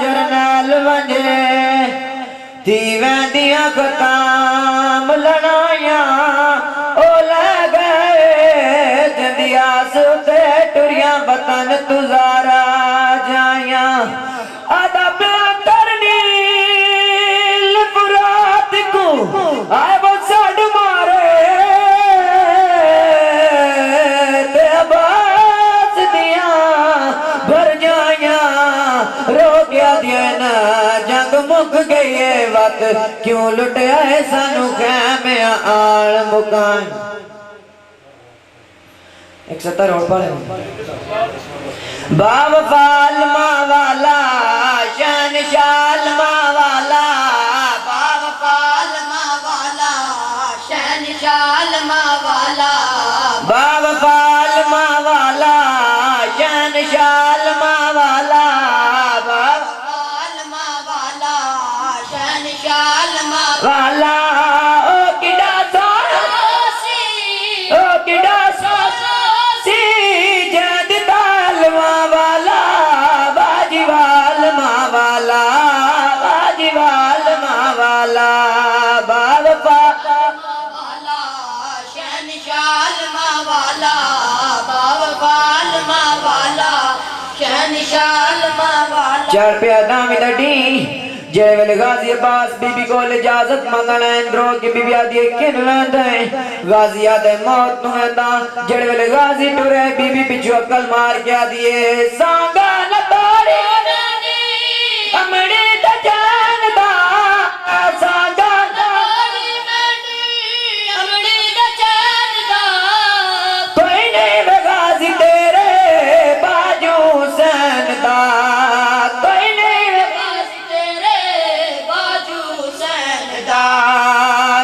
जरनैल वंजे थी वैंदियां खताम लड़ाइयां ओ लै गए जंदियास उते टुरियां वतन तुजारा जाया अदब करनी फुरात को आए वो सड़ मारे ते अब्बास दिया भर जाया रो गया दिया ना जंग मुक गई है वत क्यों लुटिया है सानू खैमे आल मुकान। एक सत्तर और पढ़े बाब फालमा वाला शान शालमा वाला, बाब फालमा वाला शान शालमा वाला, बाब फालमा वाला शान शालमा वाला, बाब फालमा वाला शान शालमा वाला। ओ किडा सोना ओ किडा चढ़ पे दामी दडी जय वेले गाजी अब्बास बीबी को इजाजत मंगण अंदरो की बीबी आदि किन लंदे गाजी आदे मौत नु वेंदा जय वेले गाजी टुरे बीबी पिछू अकल मार के आदिए सांगा न तोड़ी अमड़ी द जानदा सांगा तोड़ी अमड़ी द जानदा कोई नहीं वे गाजी तेरे बाजू सनदा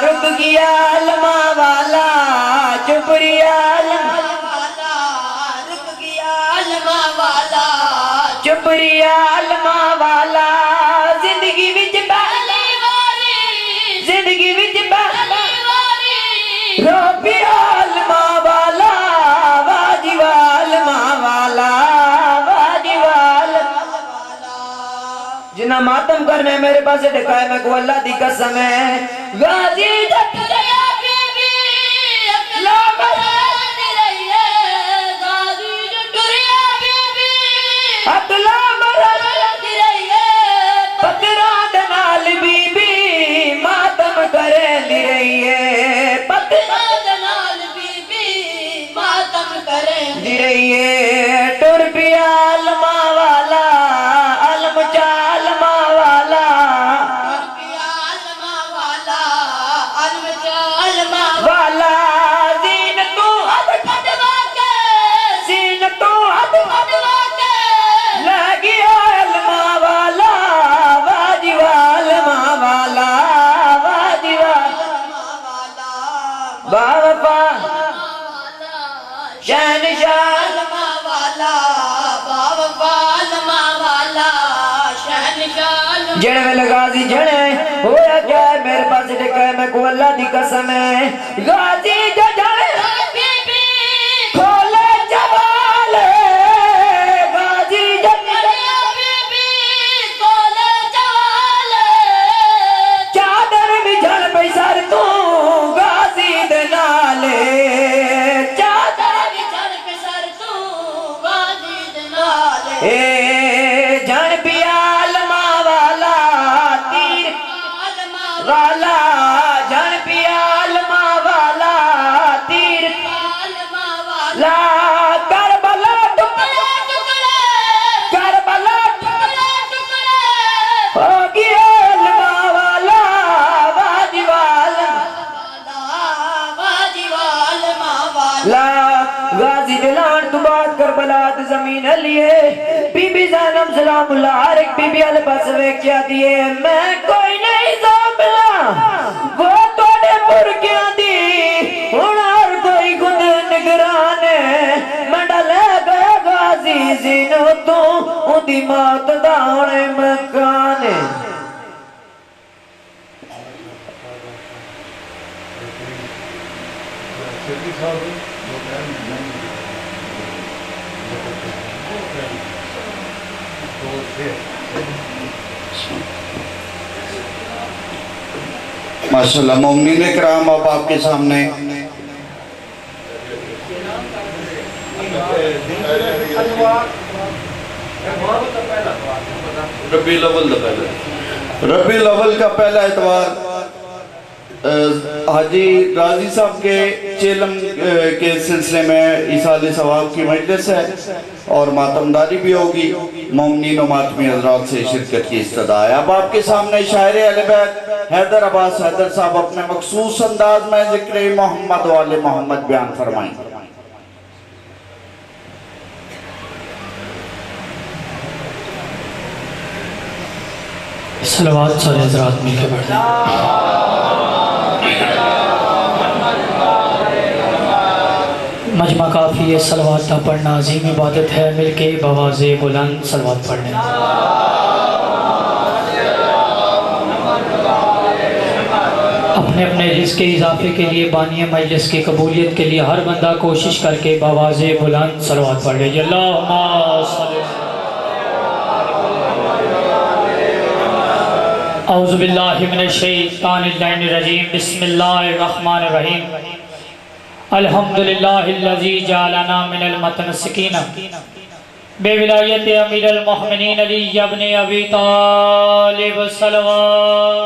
रुक गया लमा वाला चुपरिया रुक गया लमा वाला चुपरिया लमा वाला जिंदगी विच पहली वारी जिंदगी विच पहली वारी रो पिया लमा वाला वाजी वालमा वाला वाजी वाल जिना मातम करने मेरे पास ढकाए मैं को अल्लाह दी कसम है गाजी जट गया बीबी अकला मरद रही है गाजी जट गया बीबी अकला मरद रही है पतरा दे नाल बीबी मातम करे रही है पतरा दे नाल बीबी मातम करे रही है टुर पिया लमा वाला अलम चालमा वाला वाला जीन तू हद कटवा के जीन तू हद कटवा के लगी अलमा वाला वाजी वालमा वाला वाजी वालमा बाबा शहनशाह अलमा वाला बाबा अलमा वाला शहनशाह जड़ में गाजी जड़े होया क्या मेरे पास टिका मैं को अल्लाह दी कसम है गाजी जो जड़े बीबी खोले जवाल गाजी जो बीबी खोले जवाल चादर बिछड़ पे सर तू गाजी दे नाले चादर बिछड़ पे सर तू गाजी दे नाले ए जन पिया लमा वाला तीर वाला जन पिया लमा वाला तीर ला करबला टुकड़े टुकड़े करबला टुकड़े टुकड़े हो गया लमा वाला वाजी वाला ला गाजी दिलान तू बात करबला द जमीन लिए बीबी ज़ैनब सलामुल्लाह अलैह बीबी अल बस वे क्या दिए मैं कोई नहीं ज़ामिला वो तोड़े पुरकियां दी हुन हर कोई खुद निगरान मैं डले गया गाजी जीनो तू उदी मौत दा हुणे मकान माशाल्लाह मोमिनीन इकराम अब आपके सामने रबीउल अव्वल का पहला इतवार हाजी गाजी साहब के चेलम के सिलसिले में इसाले सवाब की मजलिस है और मातमदारी भी होगी। मोमिनीन और मातमी हजरात से शिरकत की इस्तदा है। अब आपके सामने शायर अहले बैत हैदर अब्बास हैदर साहब अपने मखसूस अंदाज में जिक्र मोहम्मद वाले मोहम्मद बयान फरमाएंगे। सलवात सारे हजरात मिलकर पढ़ें। मजमा काफ़ी है सलवात का पढ़ना अजीम इबादत है, मिलके बवाज़े बुलंद सलवात पढ़ने। अपने अपने रिज़्क़ के इजाफे के लिए बानिया मजलिस की कबूलियत के लिए हर बंदा कोशिश करके बवाज़े बुलंद सलवात पढ़े। औज़ु बिल्लाहि मिनश शैतानिर रजीम बिस्मिल्लाहिर रहमानिर रहीम अल्हम्दुलिल्लाहिल्लज़ी जअलना मिनल मुतमस्सिकीन बेविलायत अमीर अल मोमिनीन अली इब्न अबी तालिब सल्लल्लाहु।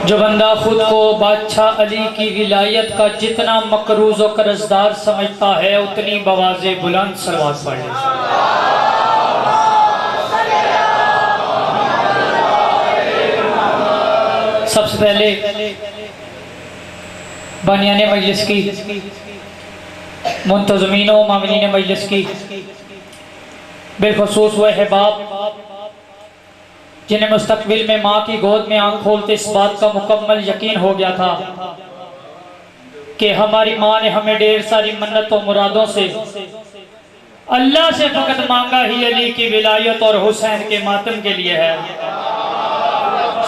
जो बंदा खुद को बादशाह अली की विलायत का जितना मकरूज और कर्जदार समझता है उतनी बवाज़े बुलंद सलवात पढ़े। सबसे पहले बानियाने मजलिस की, मुंतज़मीन व मामिनीन मजलिस की, बिलखसूस वह अहबाब जिन्हें मुस्तकबिल में माँ की गोद में आंख खोलते इस बात का मुकम्मल यकीन हो गया था कि हमारी माँ ने हमें ढेर सारी मन्नत और मुरादों से अल्लाह से फ़कत मांगा ही अली की विलायत और हुसैन के मातम के लिए है।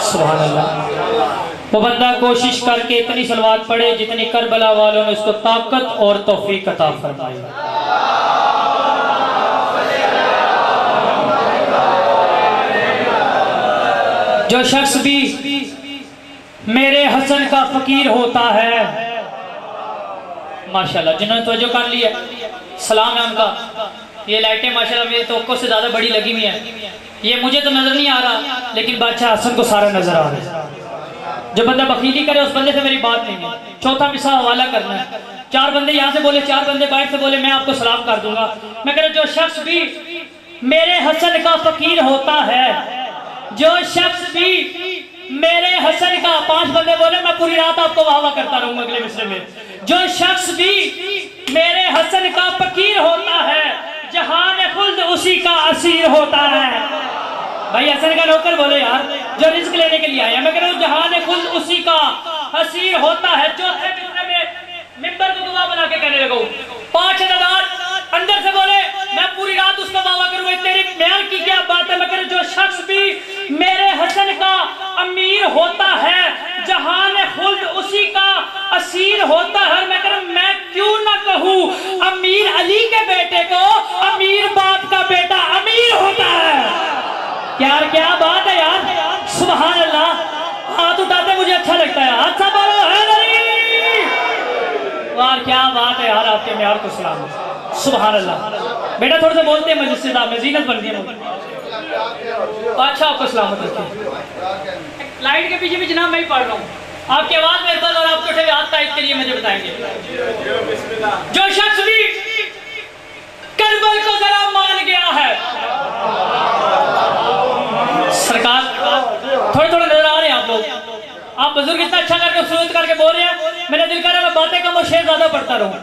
सुभान अल्लाह। वो बंदा कोशिश करके इतनी सलवात पढ़े जितनी करबला वालों ने उसको ताकत और तौफीक अता फरमाई। जो शख्स भी मेरे हसन का फकीर होता है, माशाल्लाह जिन्होंने तवज्जो कर लिया, सलाम है उनका। ये लाइटें माशाल्लाह मेरे तो से ज्यादा बड़ी लगी हुई है। ये मुझे तो नजर नहीं आ रहा, लेकिन बादशाह हसन को सारा नजर आ रहा है। जो बंदा बखीली करे उस बंदे से मेरी बात नहीं है। चौथा मिसा हवाला करना है। 4 बंदे यहाँ से बोले, 4 बंदे बाहर से बोले, मैं आपको सलाम कर दूंगा। मैं कह रहा जो शख्स भी मेरे हसन का फकीर होता है, जो शख्स भी मेरे हसन का, 5 बंदे बोले, मैं पूरी रात आपको वाह वाह करता रहूंगा अगले मिसरे में। जो शख्स भी मेरे हसन का फकीर होता है, जहान खुल्द उसी का असीर होता है। भाई हसन का नौकर बोले यार, जो रिस्क लेने के लिए आया। मैं कह रहा हूँ जहान खुल्द उसी का असीर होता है। चौथे मिसरे में मिंबर को दुआ बना के कहने लगा, 5 नदार अंदर से बोले, मैं पूरी रात उसका वावा करूंगा। तेरी म्यार की क्या बात है। मैं कह रहा जो शख्स भी मेरे हसन का अमीर होता है, जहान खुल्द उसी का असीर होता है। मैं कह रहा मैं क्यों ना कहूँ अमीर अली के बेटे को अमीर बाप का बेटा अमीर होता है। यार क्या बात है यार, सुभान अल्लाह। हाथ उठाते मुझे अच्छा लगता है। हाथ सा बोलो हैदरी। यार क्या बात है यार, आपके म्यार को सलाम। सुभान अल्लाह। बेटा थोड़े से बोलते हैं मस्जिद से, में जीनत बन गई। अच्छा आपको सलामत रखिए। लाइट के पीछे भी जनाब मैं ही पढ़ रहा हूँ। आपकी आवाज मेरे पास और आपके उठे हाथ तायद के लिए मुझे बताएंगे। जो शख्स भी करबल को जरा मान गया है, सरकार थोड़े थोड़े नजर आ रहे हैं आप लोग। आप बुजुर्ग इतना अच्छा करके सुरूत करके बोल रहे हैं, मेरा दिल कर रहा है मैं बातें कम और शेर ज्यादा पढ़ता रहूं।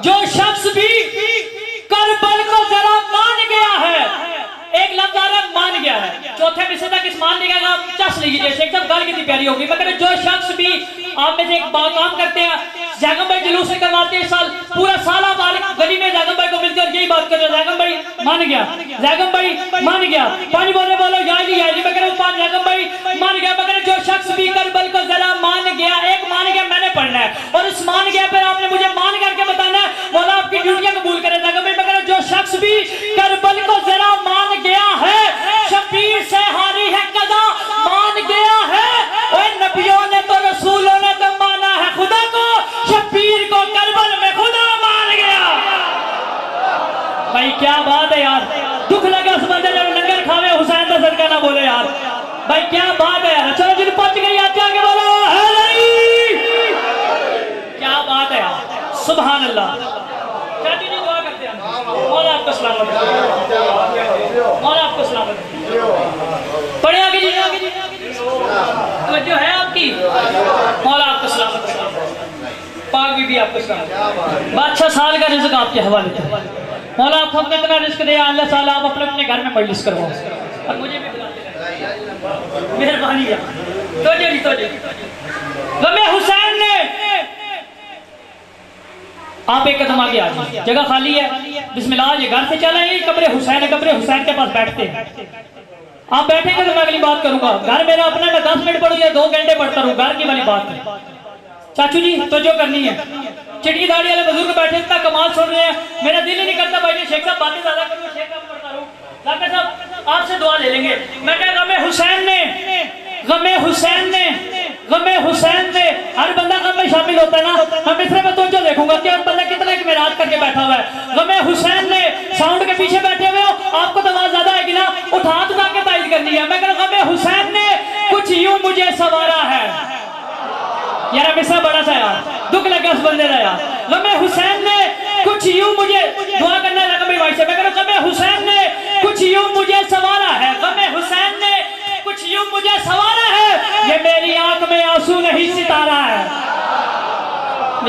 जो शख्स भी करबल को जरा मान गया है, एक लफ्ज आ रहा है मान गया है। चौथे मिसरे तक इस मान निकलेगा, चस लीजिए शेख साहब, गाल कितनी प्यारी होगी। मगर जो शख्स भी आप में से एक काम करते हैं, जैगम भाई जुलूस से करवाते हैं साल, पूरा साल आप गली में जैगम भाई को मिलकर यही बात कर रहे हैं, जैगम भाई मान गया, जैगम भाई मान गया। 5 बोले बोलो याजी याजी। मगर 5 जैगम भाई मान गया। मगर जो शख्स भी करबल को जरा मान गया, एक मान गया मैंने पढ़ना है, और उस मान गया पर आपने मुझे मान करके बताना है, मौला आपकी ड्यूटियां कबूल करे जैगम भाई। मगर जो शख्स भी करबल को जरा मान गया है, शबीर से हारी है कदा मान गया है। और नबियों ने तो रसूलों ने तो माना है खुदा को, शबीर को करबल में खुदा मान गया। भाई क्या बात है यार, दुख लगा उस बंदे जब लंगर खावे हुसैन का सदका ना बोले यार। भाई क्या बात है यार। चलो जिन पहुंच गई आज आगे बोलो क्या बात है यार, सुभान अल्लाह। चाची जी दुआ करते हैं, मौला आपको सलामत रखे, मौला आपको सलामत रखे। पढ़े आगे जी, आगे जी तो जो है आपकी, मौला आपको सलामत रखे। पाक भी आपको सलामत। बादशाह साल का रिज़्क़ आपके हवाले थे। मौला आप हमने इतना रिज़्क़ दिया, अल्लाह ताला आप अपने अपने घर में मजलिस करवाओ और मुझे भी मेहरबानी है। तो जी गमे हुसैन ने, आप एक कदम आगे आ जाइए, जगह खाली है। बिस्मिल्लाह, ये घर से चले, ये कब्र हुसैन है, कब्र हुसैन के पास बैठते हैं। आप बैठेंगे तो मैं अगली बात करूंगा। घर मेरा अपना, मैं 10 मिनट पढ़ूँ या 2 घंटे पढ़ता रहूँ, घर की वाली बात है। चाचू जी तो जो करनी है, चिटकी दाढ़ी वाले बुजुर्ग बैठे इतना कमाल सुन रहे हैं, मेरा दिल ही नहीं करता भाई शेख साहब बातें ज्यादा करूँ, शेख साहब पढ़ता रहूँ। डॉक्टर साहब आपसे दुआ ले लेंगे। मैं कह गमे हुसैन ने गमे हुसैन में हर बंदा गम में शामिल होता है ना। मैं मिसरे में तो जो देखूंगा कि बंदा कितना एक मेराज करके बैठा हुआ है। गमे हुसैन ने साउंड के पीछे बैठे हुए हो, आपको तो आवाज ज्यादा आएगी ना, उठा उठा के तारीफ करनी है। मैं कह रहा गमे हुसैन ने कुछ यूं मुझे सवारा है। यार मिसरा बड़ा सा यार, दुख लगा उस बंदे का यार। गमे हुसैन ने कुछ यूं मुझे दुआ करना लगा मेरी भाई से। मैं कह रहा गमे हुसैन ने कुछ यूं मुझे सवारा है। गमे हुसैन ने कुछ यूं मुझे सवारा है, ये मेरी आंख में आंसू नहीं सितारा है।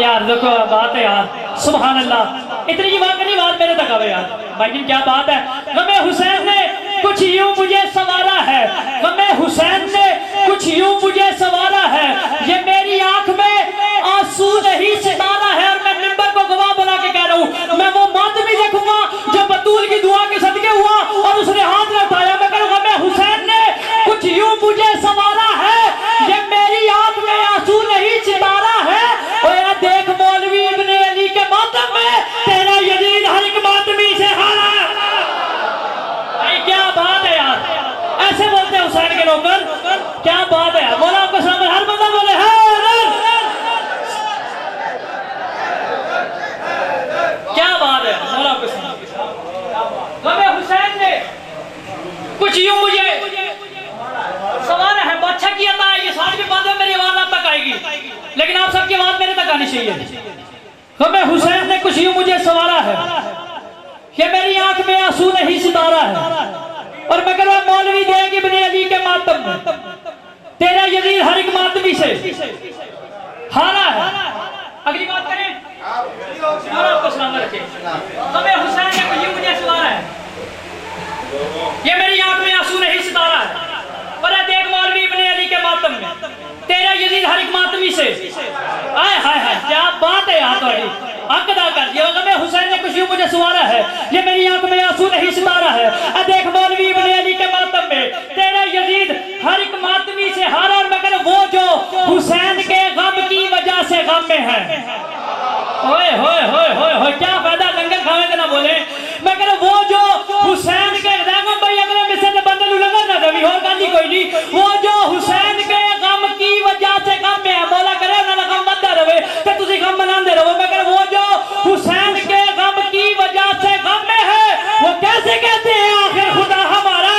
यार देखो बात है यार, सुभान अल्लाह। इतनी जवाब नहीं बात मेरे तक आवे यार भाई, क्या बात है। गमे हुसैन ने कुछ यूं मुझे सवारा है, गमे हुसैन ने कुछ यूं मुझे सवारा है, ये मेरी आंख में आंसू नहीं सितारा है। और मैं मिंबर को गवाह बना के कह रहा हूँ, मैं वो मातमी देखूंगा जो बतूल की दुआ के सदके हुआ और उसने हाथ न उठाया। मैं कहूँगा गमे हुसैन ने कुछ यूं मुझे सवारा है, ये मेरी आंख में आंसू नहीं सितारा है। और यार देख मौलवी इब्ने अली के मातम में तेरा यजीद हर एक मातमी से हारा है। भाई क्या बात है यार, ऐसे बोलते हैं हुसैन के नौकर, क्या बात है यार। बोला आपको सलाम, हर बंदा बोले है। क्या बात है, बोला आपको सलाम। गमे हुसैन ने कुछ यूं मुझे सवाल है, बादशाह की अता है, ये सारी भी बातें मेरी आवाज आप तक आएगी, लेकिन आप सबकी आवाज मेरे तक आनी चाहिए। गमे हुसैन ने कुछ यूं मुझे सवारा है, ये मेरी आंख में आंसू नहीं सितारा है। और मैं कह रहा मौलवी देगी इब्ने अली के मातम में तेरा यजीद हर एक मातमी से हारा है। अगली बात करें, और आपको सलाम रखे। गमे हुसैन ने कुछ यूं मुझे सवारा है, ये मेरी आंख में आंसू नहीं सितारा है। और देख मौलवी इब्ने अली के मातम में तेरा यजीद हर एक मातमी से। आय हाय हाय, क्या बात है यार तुम्हारी, हक अदा कर दिया। गमे हुसैन ने कुछ यूं मुझे सवारा है, ये मेरी आंख में आंसू नहीं सितारा है। देख मौलवी इब्ने अली के मातम में तेरा यजीद हर एक मातमी से हारा। और मैं कह रहा वो जो हुसैन के गम की वजह से गम में है। ओए होए होए होए होए, क्या फायदा लंगर खावे के ना बोले। मैं कह रहा वो जो हुसैन के गम, भाई अगले मिसे ने बंदे लंगर ना देवी और गाली कोई नहीं, वो जो हुसैन के गम की वजह से गम में है। मौला करे ना गम मत रहे तो तुसी गम मनाते रहो। मैं कह रहा वो जो हुसैन के गम की वजह से गम में है, वो कैसे कहते हैं आखिर खुदा हमारा।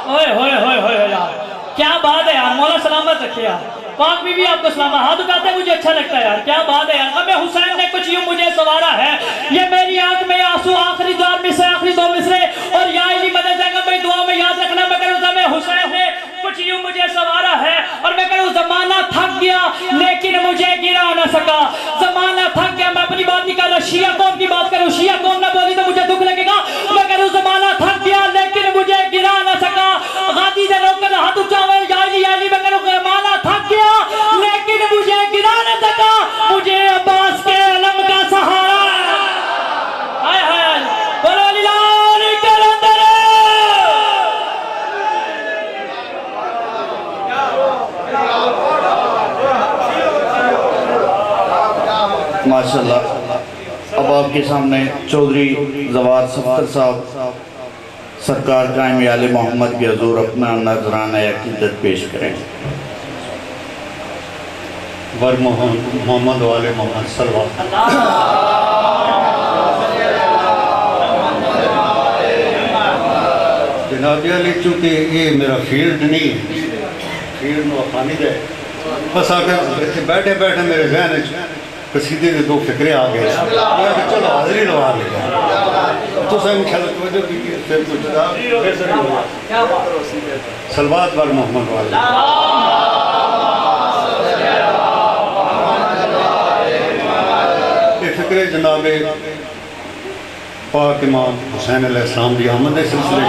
ओए होए होए होए यार, क्या बात है यार। मौला सलामत रखे यार, पाक बीवी आपको सलाम। हाथ उठाते मुझे अच्छा लगता है यार, क्या बात है यार। गमे हुसैन ने कुछ यूं मुझे सवारा है, ये मेरी आंख में आंसू। आखिरी दो मिसरे, आखिरी दो मिसरे और या इली मदद जाएगा भाई, दुआ में याद रखना। मैं करूँ गमे हुसैन ने कुछ यूं मुझे सवारा है। और मैं करूँ जमाना थक गया लेकिन मुझे गिरा न सका। जमाना थक गया, मैं अपनी बात नहीं कर रहा, शिया कौम की बात करूँ। शिया कौम ना बोली तो मुझे दुख लगेगा। मैं करूँ जमाना थक गया लेकिन मुझे गिरा न सका। गादी दे नौकर हाथ उठावे, या इली मैं करूँ जमाना थक गया लेकिन मुझे गिरा न सका। मुझे अब्बास के अलम का सहारा। हाय हाय, बोलो लाल कलंदर। माशाल्लाह। अब आपके सामने चौधरी जवाद सफ्तर साहब सरकार कायम आले मोहम्मद के हजूर अपना नजराना अकीदत पेश करेंगे। वर मोहम्मद वाले मोहम्मद सल्लल्लाहु जनाब अली, चूँकि ये मेरा फील्ड नहीं है, फील्ड में आसानी दे बस आकर बैठे बैठे मेरे जहन कसीदे के दो फिक्रे आ गए। चलो हाजरी लगा ले तो सलवात वर मोहम्मद वाले। ये फिक्रे जनाब पाक इमाम हुसैन अलैहिस्सलाम की आमद के सिलसिले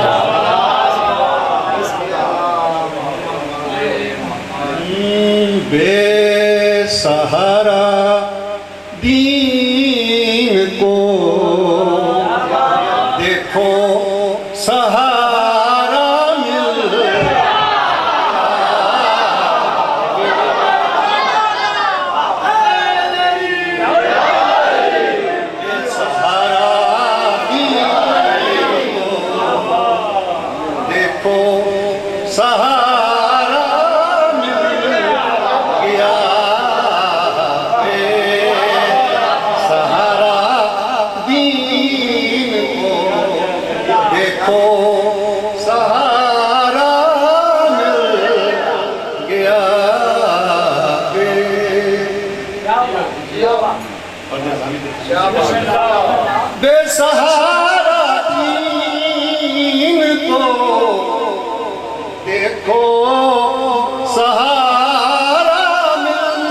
बेसहारा दीन को देखो सहारा मिल सहारा दीन को देखो सहारा मिल बेसहारा दीन को देखो सहारा मिल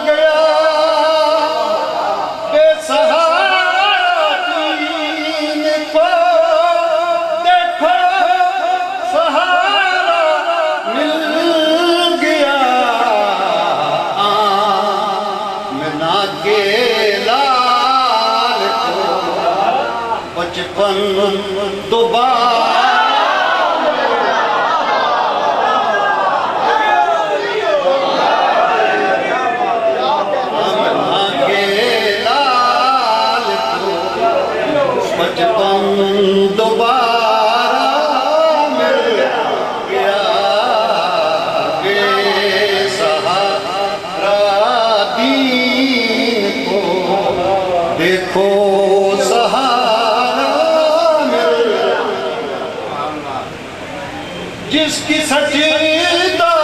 गया। बेसहारा दीन को देखो सहारा मिल गया। आमिना के लाल को बचपन दोबारा दोबारा मिल गया। बेसहारा दीन को देखो सहारा मिल गया। जिसकी सजदा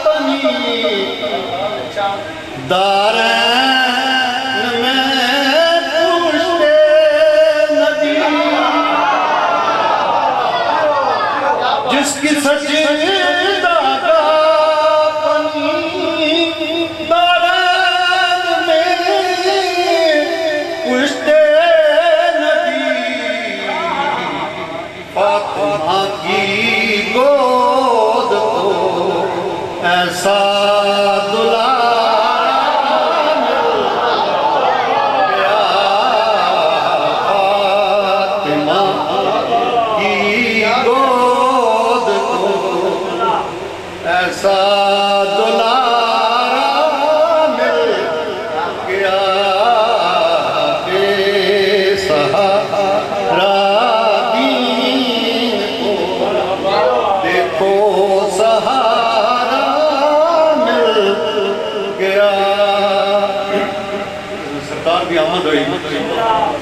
बनी दारैन में पुश्ते नबी। जिसकी सजदा बनी दारैन में पुश्ते नबी। फातिमा की गोद को ऐसा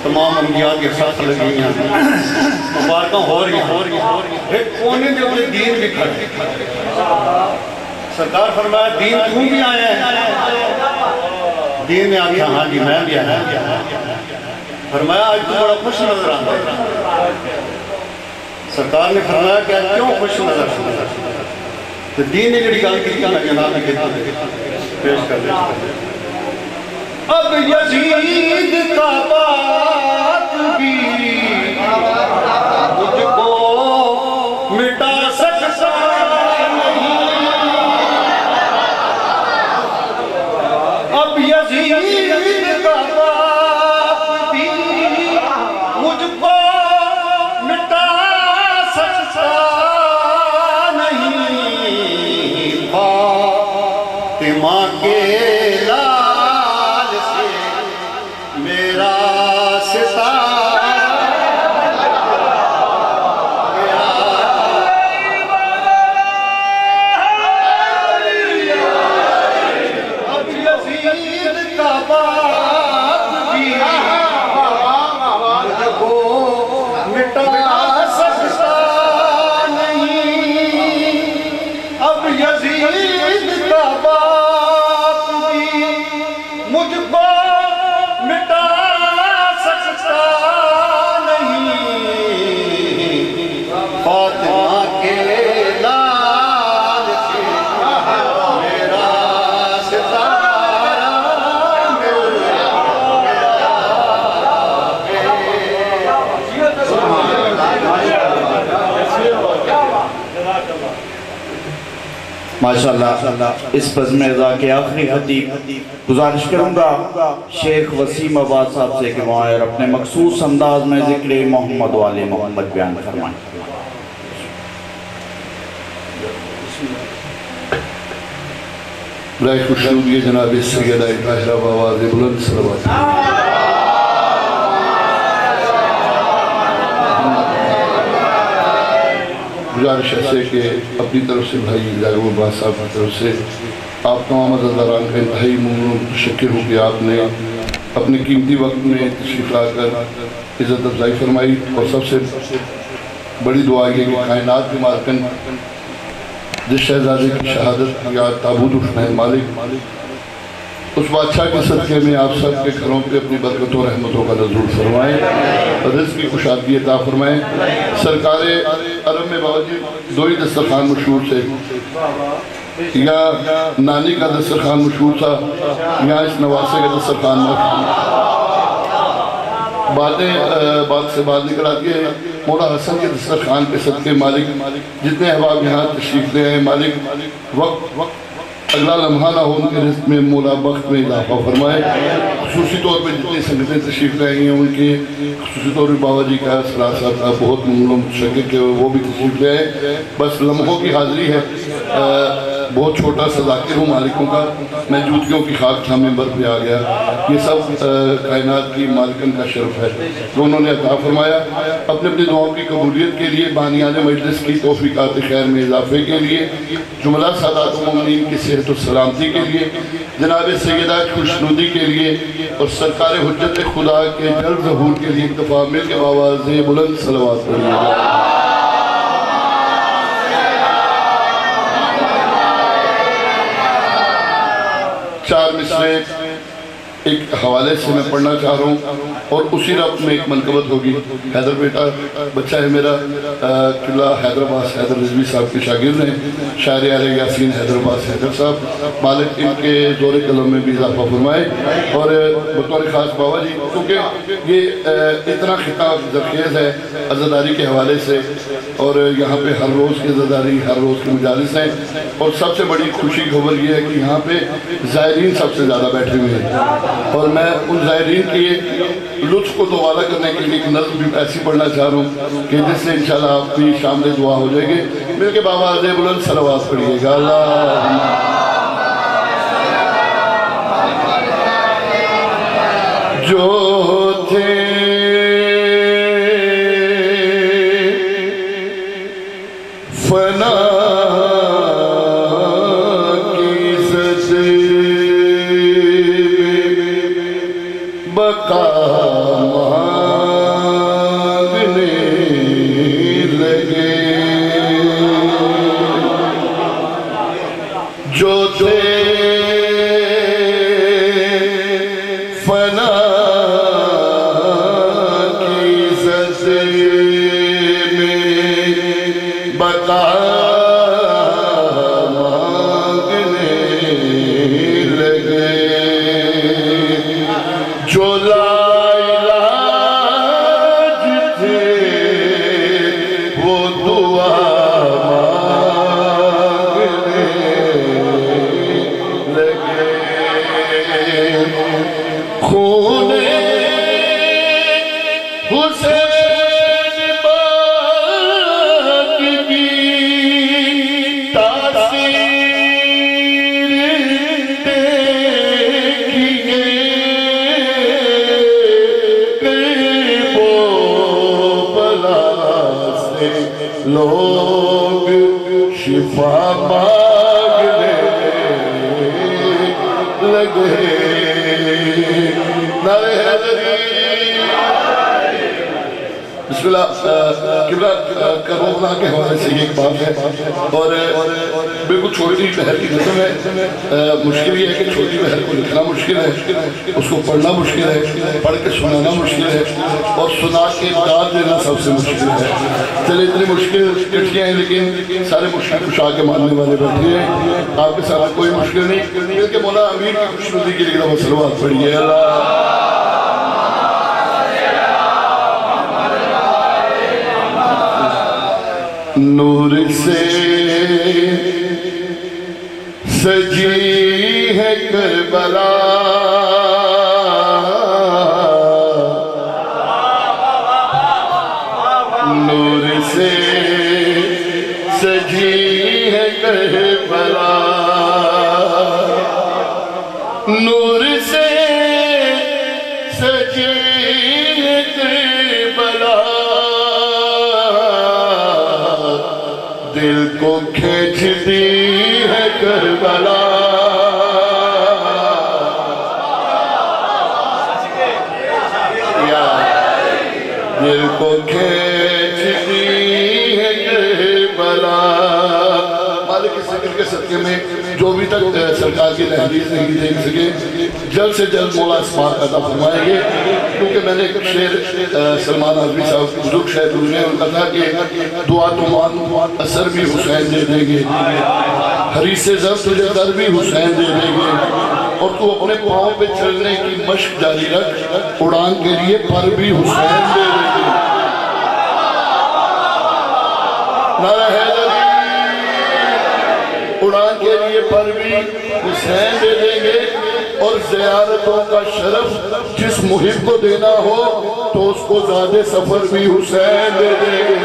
तमाम अंबिया के साथ लगी हैं, मुबारक हो रही हैं। एक कोने में अपने दीन भी खड़े। सरकार फरमाया दीन तू भी आया है? दीन ने आख्या हाँ जी मैं भी आया। फरमाया आज तू बड़ा खुश नजर आता है। सरकार ने फरमाया क्या क्यों खुश नजर आता है? तो दीन ने जड़ी गल की मैं जनाब के पेश कर देता। अब यजीद का बात भी मुझको मिटा सकता नहीं। अब यजीद का बात भी मुझको मिटा सकता नहीं। फातिमा के माशाअल्लाह। इस बज़्म रज़ा के आखिरी खतीब गुजारिश करूँगा शेख वसीम अब्बास साहब से कि वो आए और अपने मखसूस अंदाज में ज़िक्र मोहम्मद वाले मोहम्मद बयान फरमाएं। खुशनूदी जनाब सैयद ताहिरा आवाज़ बुलंद सलवात। गुजारिश ऐसे कि अपनी तरफ से भाई जागरूबाज साहब की तरफ से आप तमाम अज़ादारान का इंतहाई मुतशक्किर हूँ कि आपने अपने कीमती वक्त में तशरीफ़ लाकर इज़्ज़त अफजाई फरमाई। और सबसे बड़ी दुआ ये कि कायनात के मालिक जिस शहजादे की शहादत या ताबूत उठना है मालिक उस बादशाह के सदक़े में आप सब के घरों पे अपनी बरकतों रहमतों का नज़ूर फरमाएँ, रिज़्क़ की खुशहाली अता फरमाएँ। सरकार अरब में बावजूद दो ही दस्तरखान मशहूर थे, या नानी का दस्तरखान मशहूर था, या इस नवासे का दस्तरखान बात से बात निकल आती है। मौला हसन के दस्तरखान के सदक़े मालिक जितने अहबाब यहाँ तशरीफ़ ले आए, मालिक वक्त अगला लम्हा ना हो उनके रिज़्क़ में, मौला वक्त में इजाफा फरमाए। ख़ुसूसी तौर पर जितनी संगतें तशरीफ़ ले आई हैं उनके ख़ुसूसी तौर पर बाबा जी का सलाह साहब का बहुत मुशक्क़त के वो भी तशरीफ़ ले आए। बस लम्हों की हाज़िरी है, बहुत छोटा सा ज़ाकिर हूँ मालिकों का, मैं जूतियों की खाक था मेंबर पे आ गया। ये सब कायनात की मालिकन का शर्फ है जो उन्होंने अता फरमाया। अपने अपनी दुआओं की कबूलियत के लिए, बानियान मजलिस की तौफ़ीक़ात खैर में इजाफे के लिए, जुमला सादात व मोमिनीन की सेहत और सलामती के लिए, जनाब सैयदा की खुशनुदी के लिए और सरकार हुज्जत खुदा के जल्द ज़हूर के लिए एक दफ़ा मिल के आवाज़ बुलंद सलवात पढ़िएगा। चार मिसरे एक हवाले से मैं पढ़ना चाह रहा हूँ और उसी रब्त में एक मनकबत होगी। हैदर बेटा बच्चा है मेरा, किला हैदराबाद हैदर रिजवी साहब के शागिर्द हैं, शायर आले यासीन हैदराबाद हैदर साहब, मालिक इनके ज़ोर कलम में भी इजाफा फरमाए। और बतौर ख़ास बाबा जी, क्योंकि ये इतना खिताब ज़रखेज़ है अज़ादारी के हवाले से, और यहाँ पे हर रोज़ की अज़ादारी, हर रोज़ की मजालिस हैं। और सबसे बड़ी खुशी की खबर ये है कि यहाँ पे ज़ायरीन सबसे ज़्यादा बैठे हुए हैं, और मैं उन ज़ायरीन के लुत्फ़ को दोबारा करने के लिए एक नज़्म भी ऐसी पढ़ना चाह रहा हूँ कि जिससे इंशाल्लाह आपकी शामिल दुआ हो जाएगी। मिल के बाबा अज़े बुलंद सलवात पढ़िएगा। अल्लाह जो थे फना बका मांगने लगे, जो थे फना की सज़े में बका मांगने लगे, जो लाइलाज थे वो दुआ मांगने लगे। खूने हुसैन बाग की तासीर लोग शिफा मांगने लगे। नारे हैदरी बिस्मिल्लाह। किबला करबला के हवाले से एक बात है, और बिल्कुल छोटी बहर की नज़म है। मुश्किल ये है कि छोटी बहर को लिखना मुश्किल है, उसको पढ़ना मुश्किल है, पढ़ के सुनाना मुश्किल है, और सुना के दाद देना सबसे मुश्किल है। चले इतनी मुश्किल चिट्ठियाँ हैं, लेकिन सारे मुश्किल कुशा के मानने वाले बैठे हैं। आपके साथ कोई मुश्किल नहीं, बल्कि मौला अमीर की खुशनुदी के लिए सलवात पढ़िए। अल्लाह नूर से सजी है करबला, नूर से सजी है करबला, नूर से सजी है करबला, दिल को खींचती है करबला, दिल को खींचती है करबला। मालिक के जिक्र के सदके में जो अभी तक सरकार की तहरीर नहीं देख सके, जल्द से जल्द मौला इस्मात अता फरमाएंगे। क्योंकि मैंने एक शेर सलमान आजमी साहब बुजुर्ग शेर ने उनका था कि दुआ तो मान असर भी हुसैन दे देंगे, हरीसे जब तुझे दर भी हुसैन दे देंगे, और तू अपने पाँव पे चलने की मश्क जारी रख, उड़ान के लिए पर भी हुसैन दे देंगे। नारा हैदरी, उड़ान के लिए पर भी हुसैन दे देंगे, और ज़ियारतों का शरफ जिस मुहिब को देना हो तो उसको ज़ादे सफर भी हुसैन दे देंगे।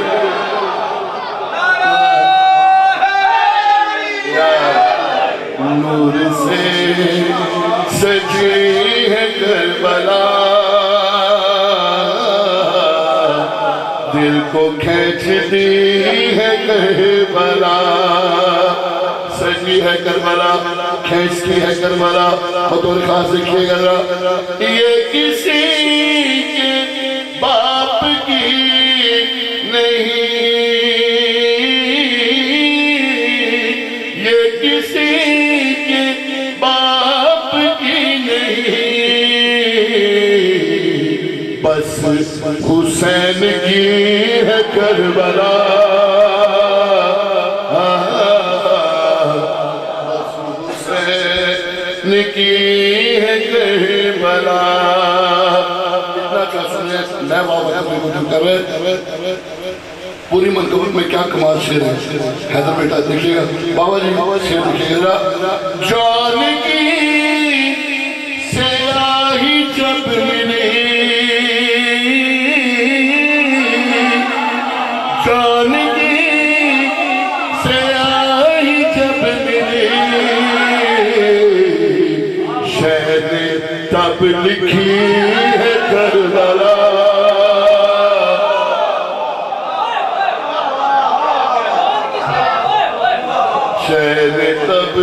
नूर से सजी है करबला, दिल को खींचती है करबला, सजी है करबला, खींचती है करबला। बतौर खास देखिएगा, ये किसी के बाप की नहीं, ये किसी के बाप की नहीं, बस हुसैन की है करबला, बस हुसैन की है करबला। इतना क्या सुने, मैं बाबा कर रहे पूरी मनकबत में क्या कमाल शेर है। हैदर बेटा देखिएगा, बाबा जी शेर देखिएगा, जान की स्याही जब मिली, जान की स्याही जब मिली, शहर तब लिखी है करबला, शहर तब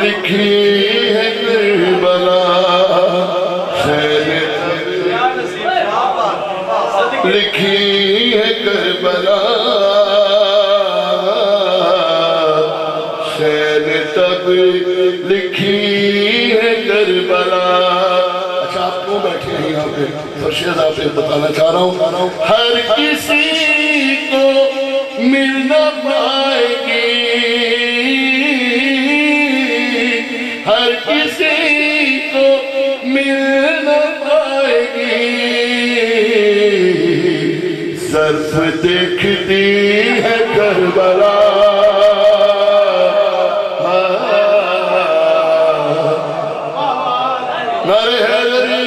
लिखी है करबला, शहर लिखी है करबला, शहर तब लिखी है करबला। अच्छा, आप क्यों बैठे हैं यहाँ पे? फरशेद आपसे बताना चाह रहा हूँ, हर किसी को मिल न पाएगी, हर किसी को मिल न पाएगी, सर्फ देखती है करबला, नारे हैदरी,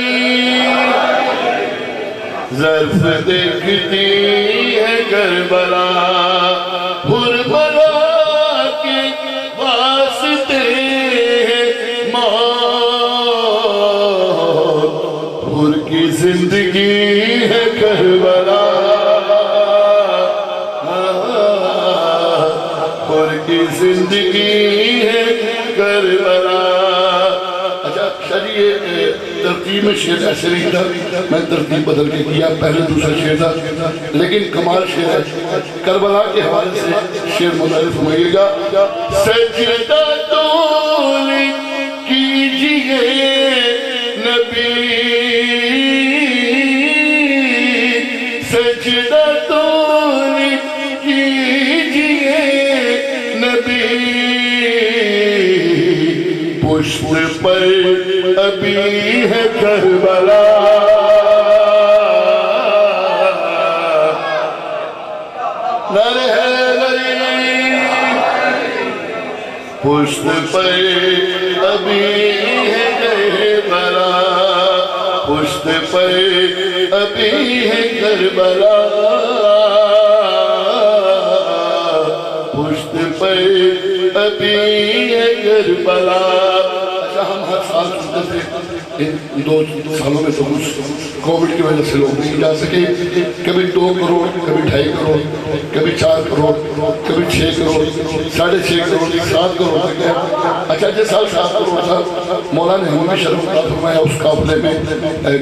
सर्फ देखती है करबला, हुरबला के वास्ते हुर की जिंदगी है करबला, हुर की जिंदगी है करबला। अच्छा सर, ये तरतीब में शेर ऐसे नहीं था, मैं तरतीब बदल के किया, पहले दूसरा शेर था, लेकिन कमाल शेर है। करबला के हवाले से शेर मुतारिफ होइएगा, सजदा तोल कीजिए नबी, सजदा तोल कीजिए नबी, पुष्प पर अभी है करबला, नारे हैदरी, पुष्प पर अभी है करबला, पुष्प पर अभी है करबला, पुष्प पर अभी है करबला। अच्छा, हम हर साल सुनते थे, इन 2 सालों में तो कुछ कोविड की वजह से लोग नहीं जा सके, कभी 2 करोड़, कभी 2.5 करोड़, कभी 4 करोड़, कभी 6 करोड़, 6.5 करोड़, 7 करोड़ तक है। अच्छा, जिस साल 7 करोड़ था, मौला ने हमें शर्फ अता फरमाया उस काफिले में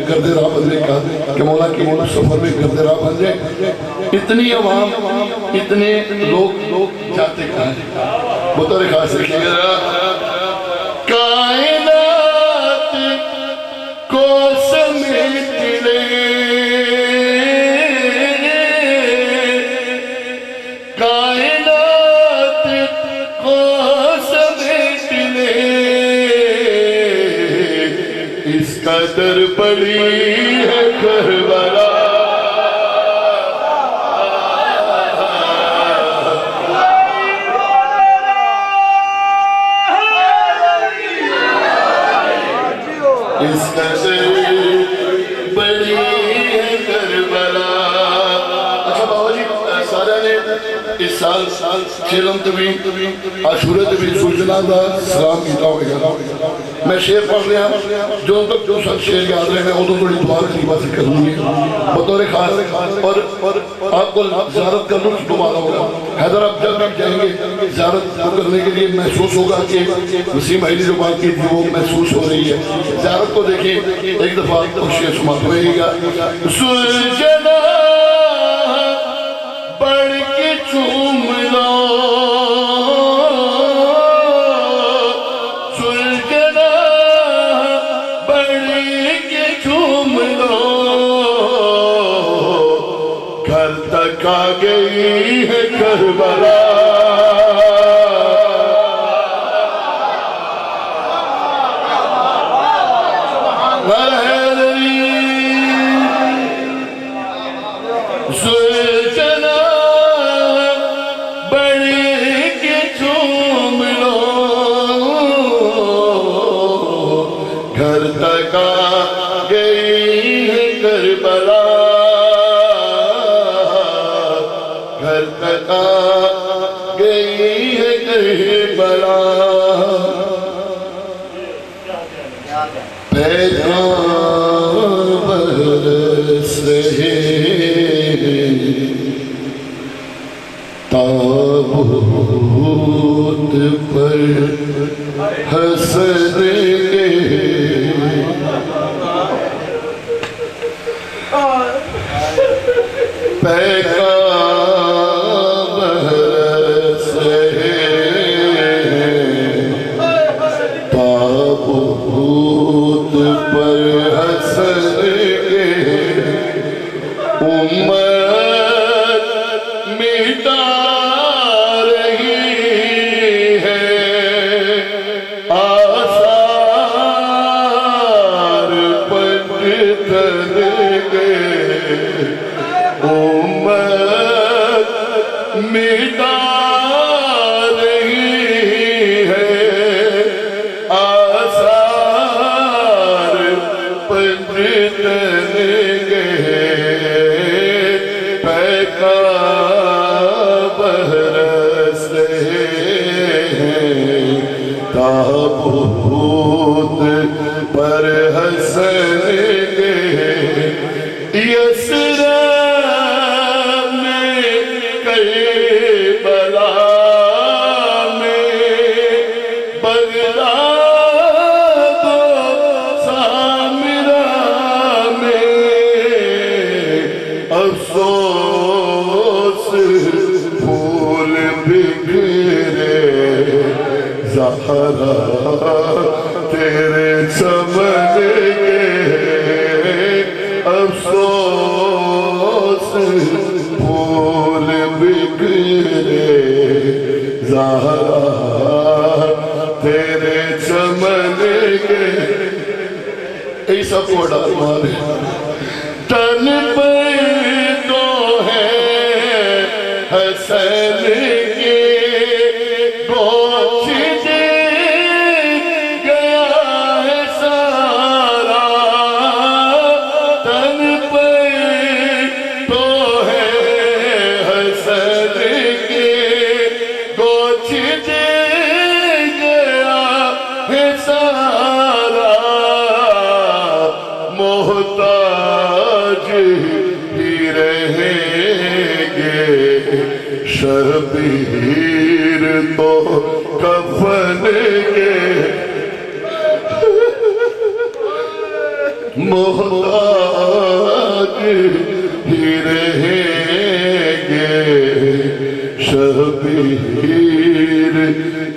गर्दे राह बंदे का, कि मौला की सफर में गर्दे राह बंदे, इतनी आवाम, इतने लोग जाते कहाँ हैं? बतौर खास कायनात को समेट ले, कायनात को समेट ले, इस कदर बड़ी है करबला। इस कदर बड़ी है करबला। अच्छा बाबा जी सारे ने इस साल शेरम तवीं आशूरे तवीं सूचना का सलाम किया होगा। मैं शेर पढ़ रहा जो तक जो सब शेर याद रहे मैं उदो थोड़ी दुआ खलीफा से करूँगी बतौर खास। और आपको ज़ियारत का लुत्फ तुम्हारा होगा। हैदराबाद जब आप जाएंगे ज़ियारत करने के लिए महसूस होगा कि वसीम भाई ने जो बात की थी वो महसूस हो रही है। ज़ियारत को देखिए एक दफ़ा तो शेर सुनाते रहेगा। सुलझना बढ़ के चूम लो, सुलझना बढ़ के चूम लो, घर तक आ गई है करबला। सुलझना बढ़ के चूम लो, घर तक आ गई है करबला, घर तक आ गई है करबला। पैगाम बरस रहे ताबूत पर हंसने पैगाम बरस रहे ताबूत पर हंसने उम्मत मिटा रही है आसार पंजतन के, उम्मत मिटा रही है आसार पंजतन के, बरस ताबूत पर हंसने यसरा में करबला में बगदाद सामिरा में अफसोस फूल बिखरे ज़हरा तेरे चमन के, अफसोस फूल बिखरे ज़हरा तेरे चमन के। यही सब को डाल मारे तन पे तो है हसन के गोश्त गया है सारा, तन पे तो है हसन के गोश्त गया है सारा, मोहताज ही रहेंगे शबीर तो कफन के, मोहताज ही रहेंगे शबीर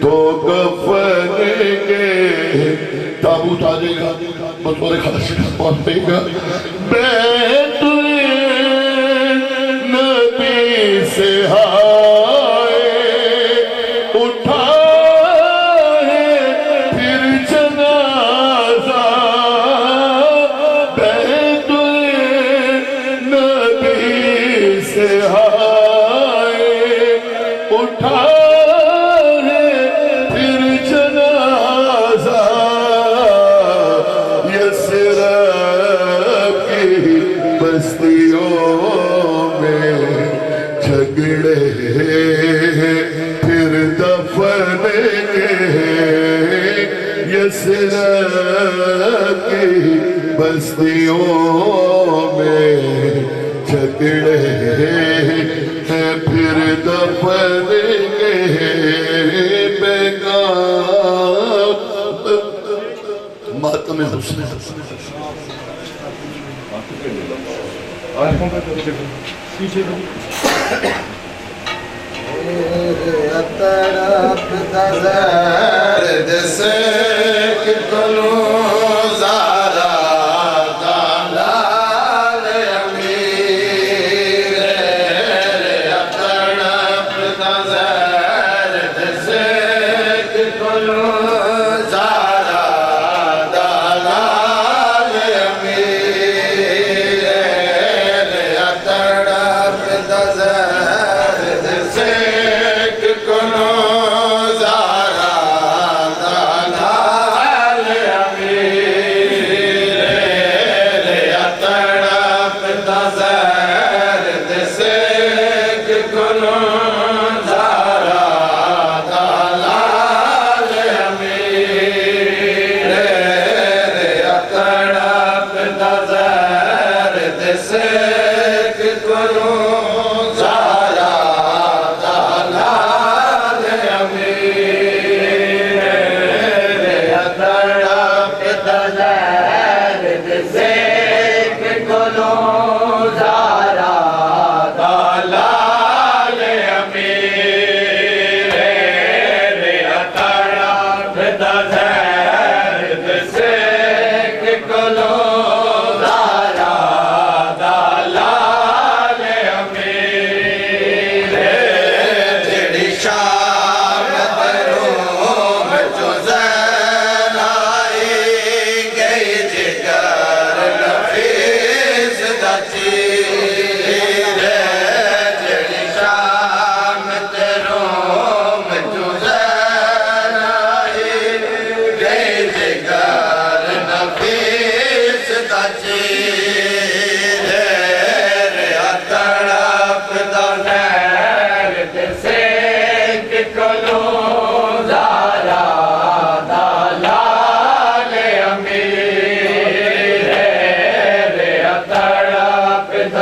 तो कफन के ताबूत आ जाएगा, बतौर खास पहुंच पेगा। बैतुए नबी से हाय उठा है फिर जनाजा, बैतुए नबी से हाय उठा है फिर जनाजा। यसरब की बस्तियों में झगड़े फिर दफन के, यसरब की बस्तियों में झगड़े फिर दफन के। मातम हुस्न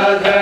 da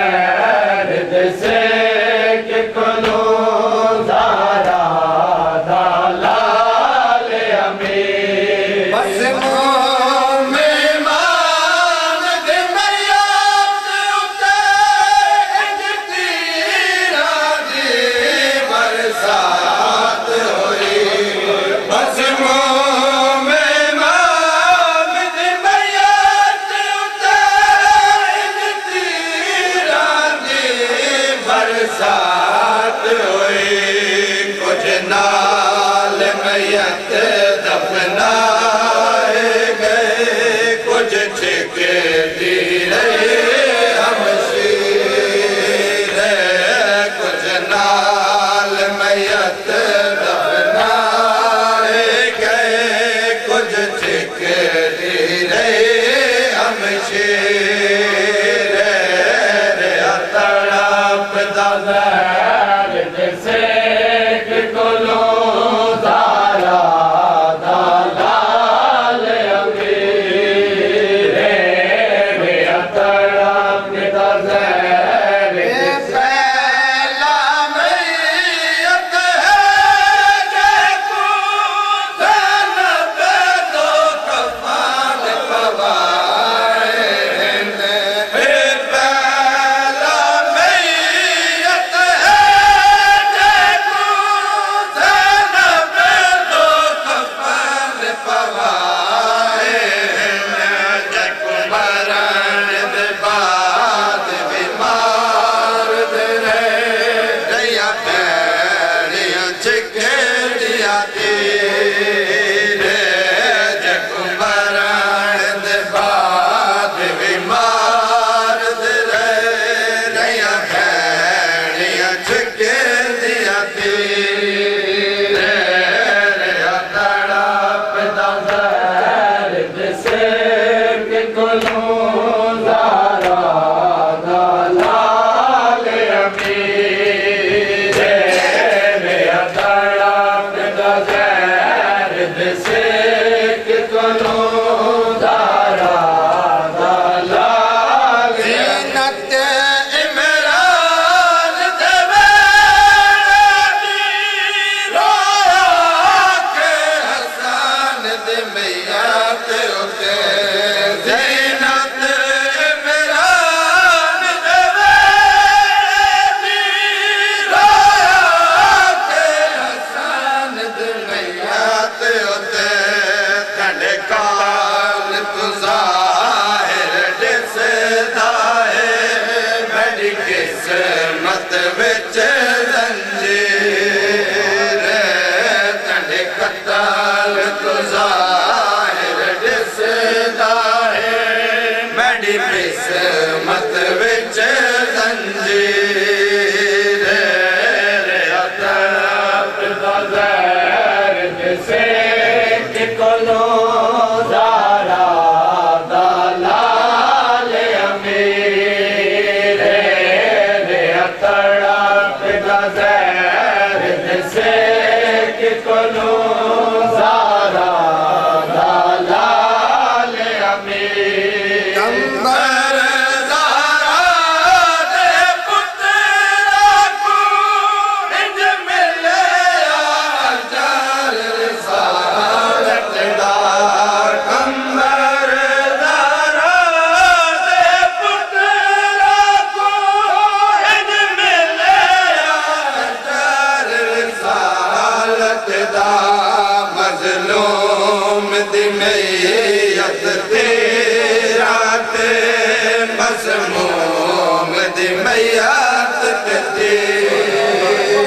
दी मैयात कती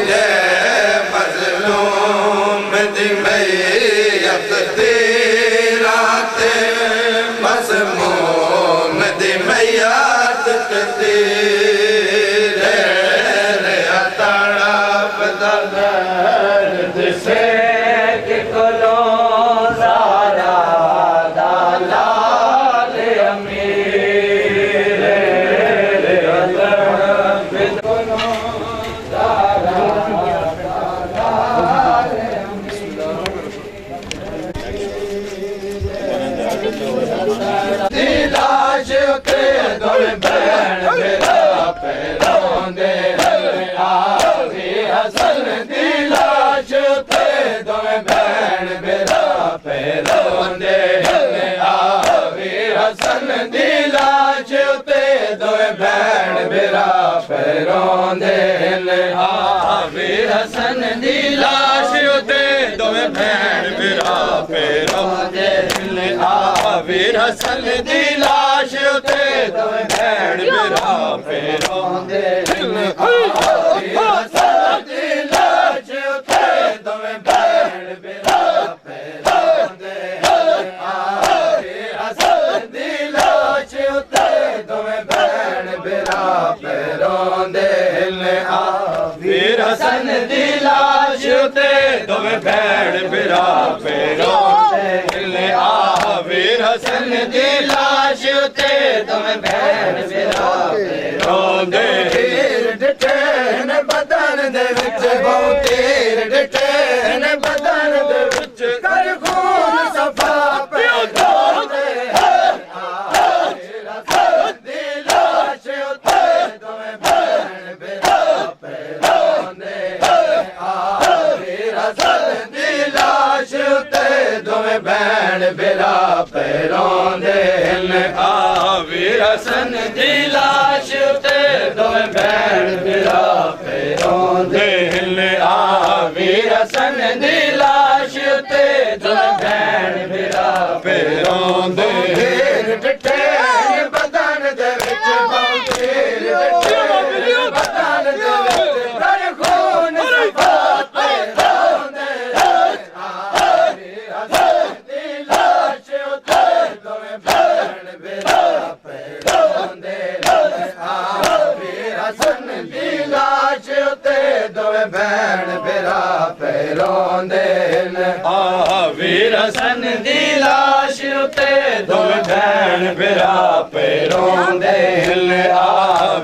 रे मजलूम दी मैयात रात मजमूम दी मैयात कती रे रे अताड़ा बदा दर्द से कि कोलो ज़ारा दालाल अमीर रे अताड़ा कोलो ज़ारा दालाल दिलाश के दोल बैन मेरा पैरों दे आवी हसन दिलाश के दोल बैन मेरा पैरों दे आवी हसन दिलाश के दोल बैन मेरा पैरों दे आवी हसन दिलाश के दोल बैन मेरा पैरों दे वीर हसन दी लाश उते दोवे भैण मेरा पैरों दे वीर हसन दी लाश उते दोवे भैण मेरा पैरों दे वीर हसन दी लाश उते दोवे भैण मेरा पैरों दे वीर हसन दी लाश उते दोवे भैण मेरा पैरों दे वीर हसन दी लाश उते तुम भैन मेरा पैरों दे डिठे ने बदन दे विच बहु तीर डिठे ने बदन दे विच कर खून सफा पैरों दे वीर हसन दी लाश उते तुम भैन मेरा पैरों दे वीर हसन दी लाश उते तुम भैन मेरा पैरों दे वीर हसन दी लाश उते दोवे भैण मेरा पैरों दे वीर हसन दी लाश उते दोवे भैण मेरा पैरों दे डिठे बदन दे विच बहु तीर डिठे बदन दे विच कर खून सफा पैरों दे वीर हसन दी लाश उते दोवे भैण मेरा पैरों दे वीर हसन दी लाश उते दोवे भैण मेरा पैरों दे वीर हसन दी लाश उते दोवे भैण मेरा पैरों दे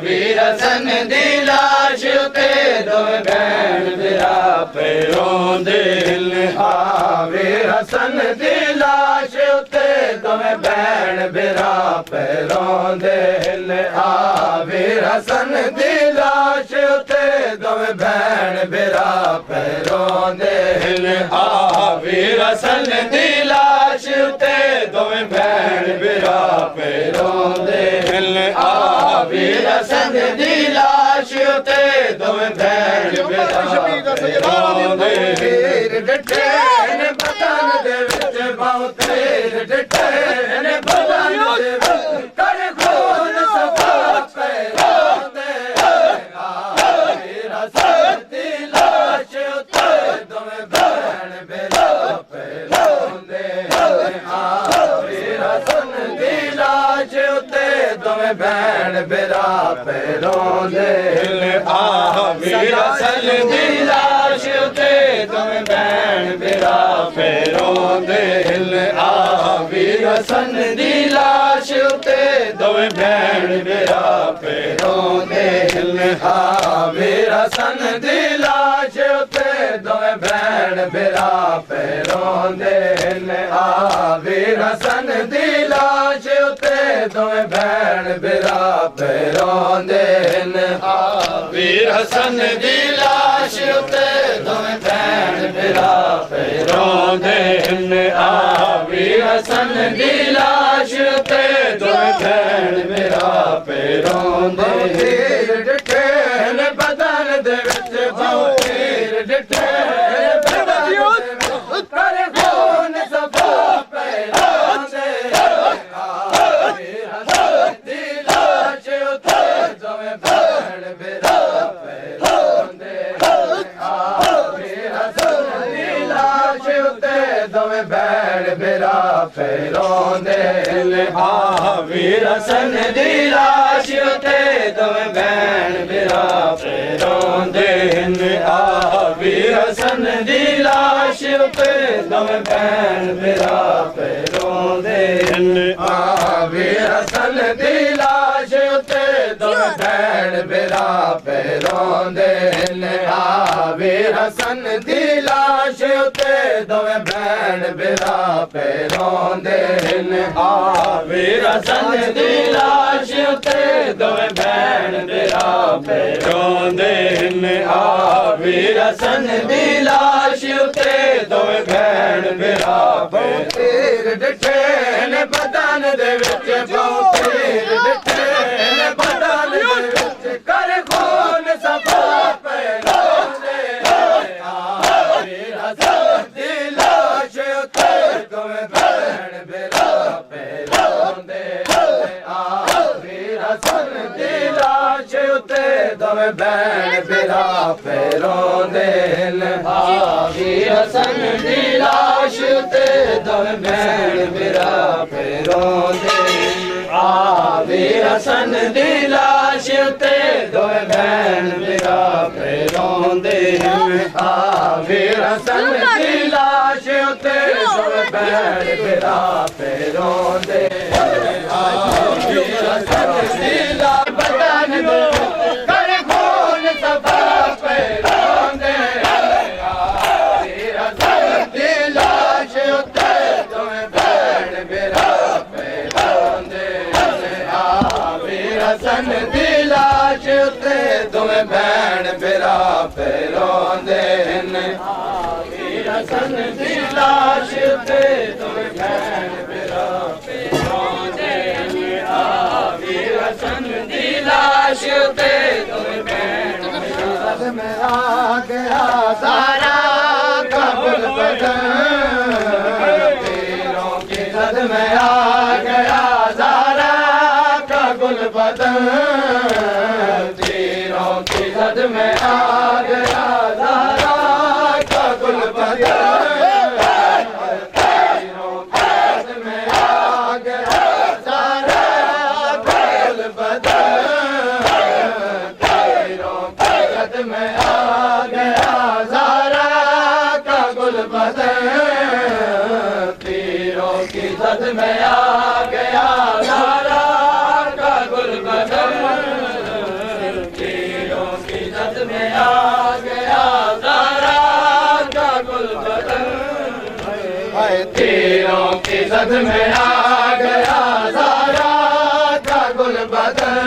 वीर हसन दी लाश उते दोवे भैण मेरा पैरों दे वीर हसन दी लाश उते दोवे भैण मेरा पैरों दे वीर हसन दी लाश उते दोवे भैण मेरा पैरों दे वीर हसन दी लाश उते दोवे भैण मेरा पैरों दे वीर हसन दी लाश उते दोवे भैण मेरा पैरों दे डिठे ने बदन दे विच बहु तीर डिठे ने बदन दे विच कर खून सफा पैरों दे वीर हसन दी लाश उते दोवे भैण मेरा पैरों दे वीर हसन दी लाश उते दोवे भैण मेरा पैरों दे वीर हसन दी लाश उते दोवे भैण मेरा पैरों दे वीर हसन दी लाश उते दोवे भैण मेरा पैरों दे वीर हसन दी लाश उते दोवे भैण मेरा पैरों दे वीर हसन दी लाश उते दोवे भैण मेरा पैरों दे वीर हसन दी लाश उते दोवे भैण मेरा पैरों दे वीर हसन दी लाश उते दोवे भैण मेरा पैरों दे डिठे ने बदन दे विच बहु तीर डिठे कर खून सफा पैरों दे वीर हसन दी लाश उते दोवे वीर हसन दी लाश उते दोवें भैन बिरा पे रोंदे ने आ वीर हसन दी लाश उते दोवें भैन बिरा पे रोंदे ने आ वीर हसन दी लाश उते दोवें भैन बिरा पे रोंदे ने आ वीर हसन दी लाश उते दोवें भैन बिरा पे रोंदे ने आ वीर हसन दी लाश उते दोवें भैन बिरा पे रोंदे ने आ वीर हसन दी लाश उते दोवें भैन बिरा पे तीर डिठे ने बदन दे विच बहु तीर डिठे ने बदन दे विच कर खून सफा पे रोंदे आ वीर हसन दी लाश उते दोवें भैन बिरा पे रोंदे आ वीर हसन दी लाश उते दोवें भैन बिरा पे रोंदे आ वीर हसन दी लाश उते दोवें भैन बिरा पे रोंदे आ वीर हसन दी लाश उते दोवें भैन बिरा पे रोंदे आ वीर हसन दी लाश उते दोवें भैन बिरा पे रोंदे आ वीर हसन दी लाश बदन दे कर खून सफा पे रोंदे आ वीर हसन दी लाश उते दोवें भैन बिरा पे रोंदे आ वीर हसन दी लाश उते दोवें भैन बिरा पे रोंदे आ वीर हसन दी लाश उते दोवें भैन बिरा पे रोंदे आ वीर हसन दी लाश उते दोवें भैन बिरा में आ गया सारा काबुल बदन तीरों की जद में आ गया सारा काबुल बदन तीरों की जद में आ गया सारा काबुल बदन तीरों की जद में आ गया सारा काबुल बदन तीरों की जद में आ गया सारा काबुल बदन तीरों की जद में आ गया सारा काबुल बदन तीरों की जद में आ गया सारा काबुल बदन तीरों की जद में आ गया सारा काबुल बदन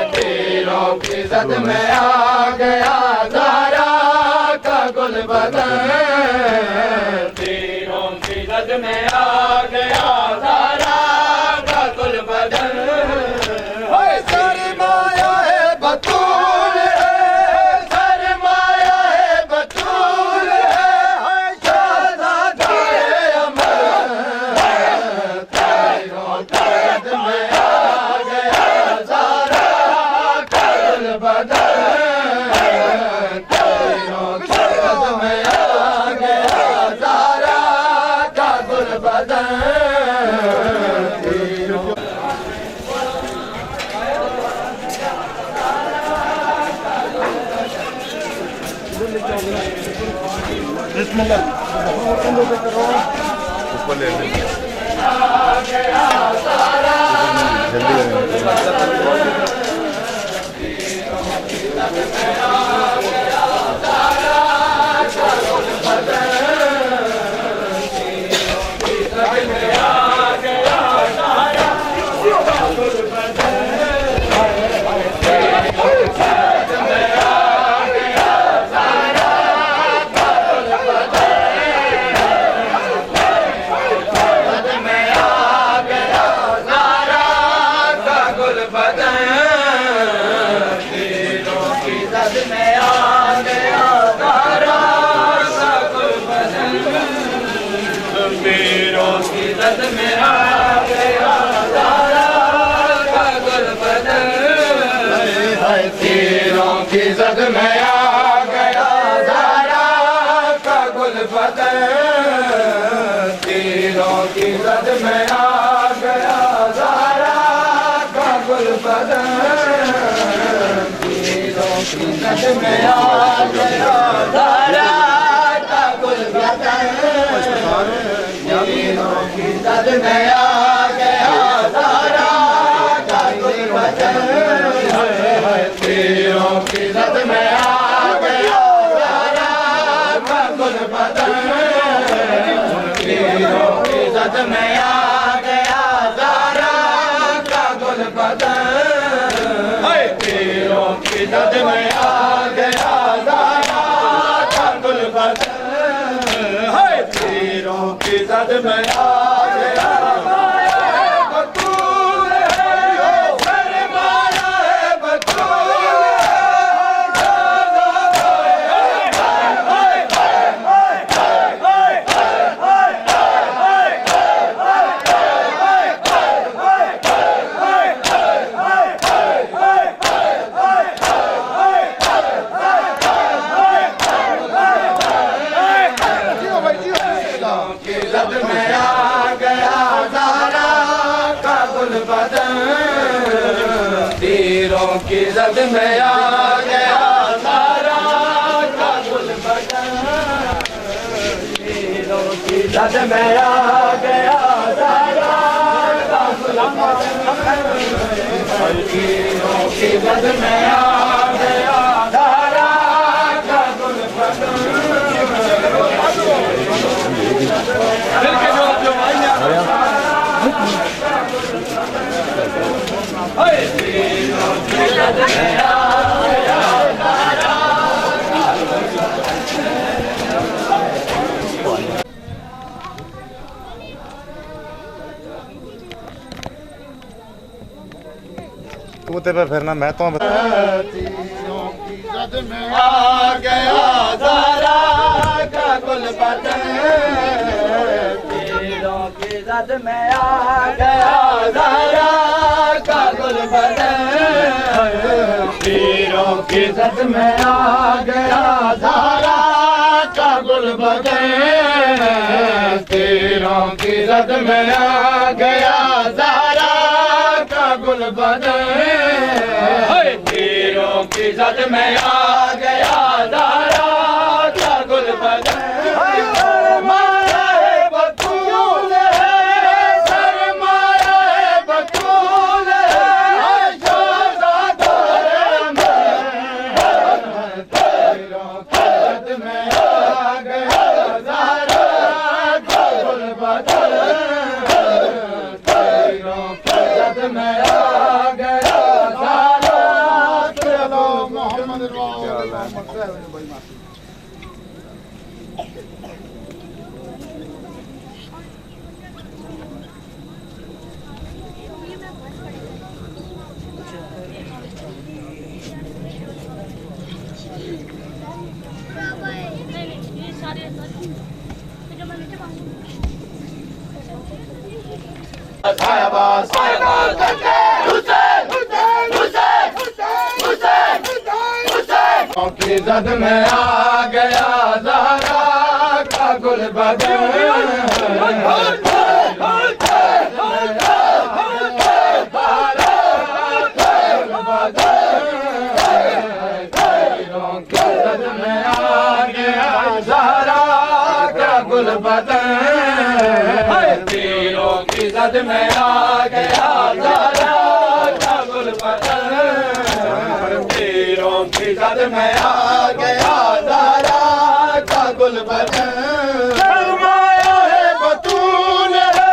तीरों की जद में आ गया सारा काबुल बदन तीरों की जद में आ गया सारा काबुल बदन सरमाया है बतूल है सरमाया है बतूल है शाहज़ादा अमर तीरों की जद में आ गया सारा काबुल बदन तीरों की जद में आ गया सारा काबुल बदन जद में आ गया सारा का गुल बदन तीरों की जद में आ गया सारा इज्जत में आ गया ज़हरा का गुलबदन पीरों की इज्जत में आ गया ज़हरा का गुलबदन पीरों की इज्जत में आ गया ज़हरा का गुलबदन पीरों की इज्जत में आ गया ज़हरा का गुलबदन पीरों की इज्जत में आ गया ज़हरा का गुलबदन पीरों की इज्जत में आ गया बतूल है सरमाया है बतूल तीरों की इज्जत में आ गया ज़हरा का गुलबदन तीरों की इज्जत में आ गया ज़हरा का गुलबदन तीरों की इज्जत में आ गया ज़हरा का गुलबदन तू ते पे फिरना मैं तो तीरों की इज्जत में आ गया ज़हरा का गुलबदन तीरों की इज्जत में आ गया ज़हरा का गुलबदन तीरों की इज्जत में आ गया ज़हरा का गुलबदन तीरों की इज्जत में आ गया ज़हरा का गुलबदन तीरों की इज्जत में आ गया ज़हरा का गुलबदन सरमाया है बतूल है सरमाया है बतूल है शहज़ादा है तीरों की इज्जत में आ गया ज़हरा का गुलबदन तीरों की इज्जत में आ गया ज़हरा चलो मोहम्मद की इज्जत में आ गया ज़हरा का गुलबदन तीरों की इज्जत में आ गया ज़हरा का गुलबदन तीरों की इज्जत में आ गया ज़हरा का गुलबदन सरमाया है बतूल है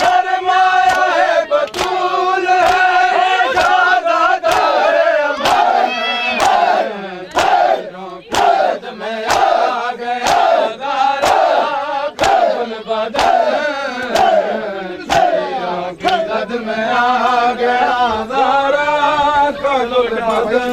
सरमाया है बतूल है शहज़ादा है तीरों की इज्जत में आ गया ज़हरा का गुलबदन तीरों की इज्जत में आ गया ज़हरा का गुलबदन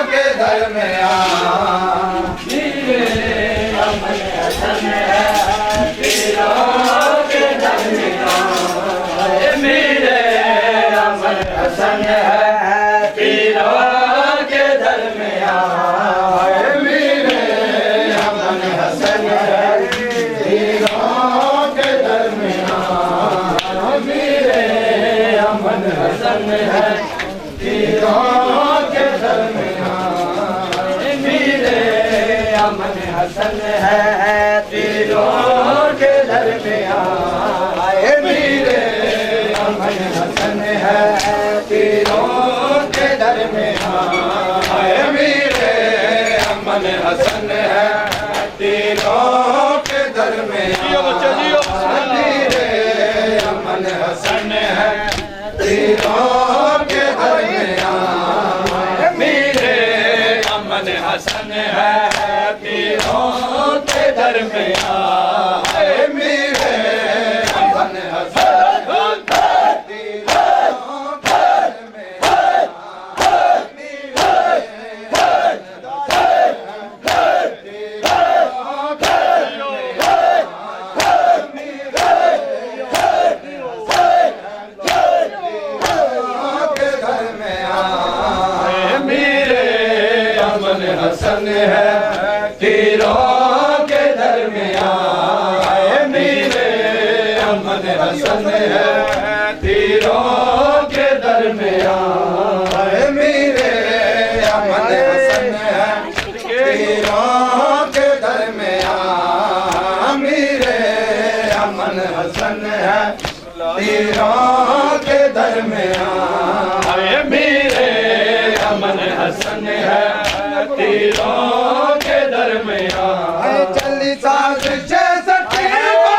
के घर में आ पीरों के दरमियां मेरे अमन हसन है पीरों के दरमियां मेरे अमन हसन है पीरों के दरमियां मेरे अमन हसन है पीरों के दरमियां मेरे अमन हसन है पीरों के दरमियां मेरे अमन हसन है पीरों के दरमियां मेरे अमन हसन है पीरों के दरमियां मेरे अमन हसन है पीरों के दरमियां मेरे अमन हसन है पीरों के दरमियां मेरे अमन हसन हसन है पीरों के दरमियां मेरे अमन हसन है पीरों के दरमियां मेरे अमन हसन है पीरों के दरमियां मेरे अमन हसन है पीरों के दरमियां मेरे अमन हसन है तीरों के दरमियां चली साजिश सकीबा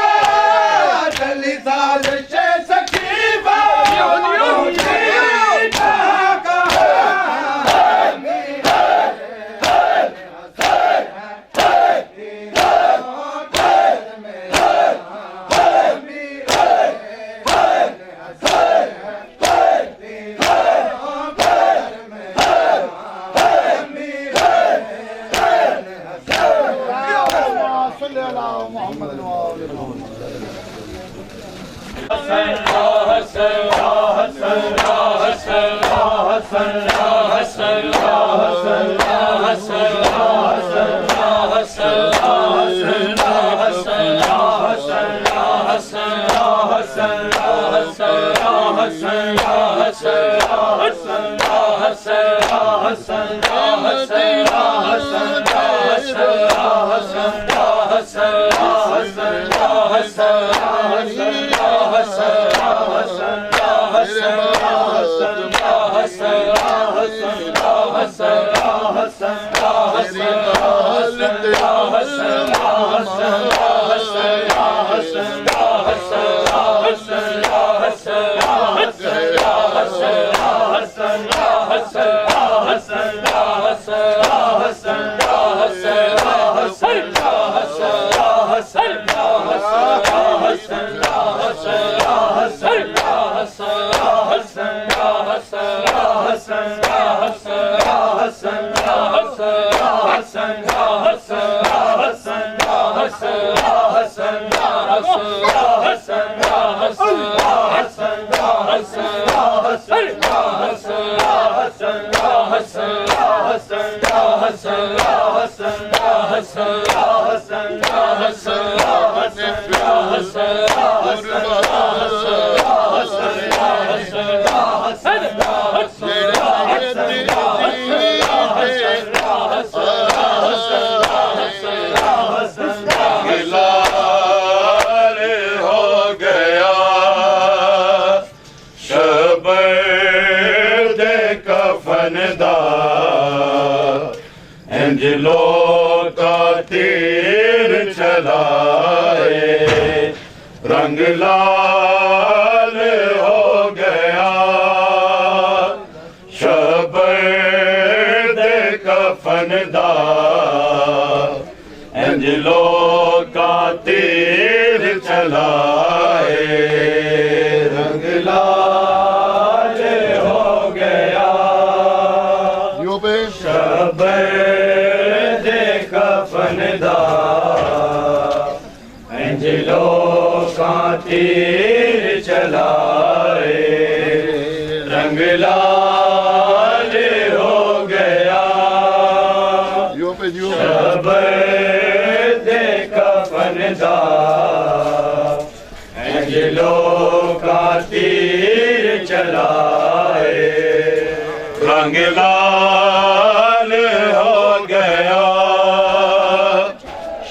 चली साजिश सकीबा जिलो का तीर चलाए रंग लाल हो गया शबद कफनदार जिलो का तीर चलाए रंग लाल हो गया शबद कफनदार जिलो तीर चलाए रंग लाल हो गया शबद कफनदार अंजलों का तीर चलाए रंग लाल हो गया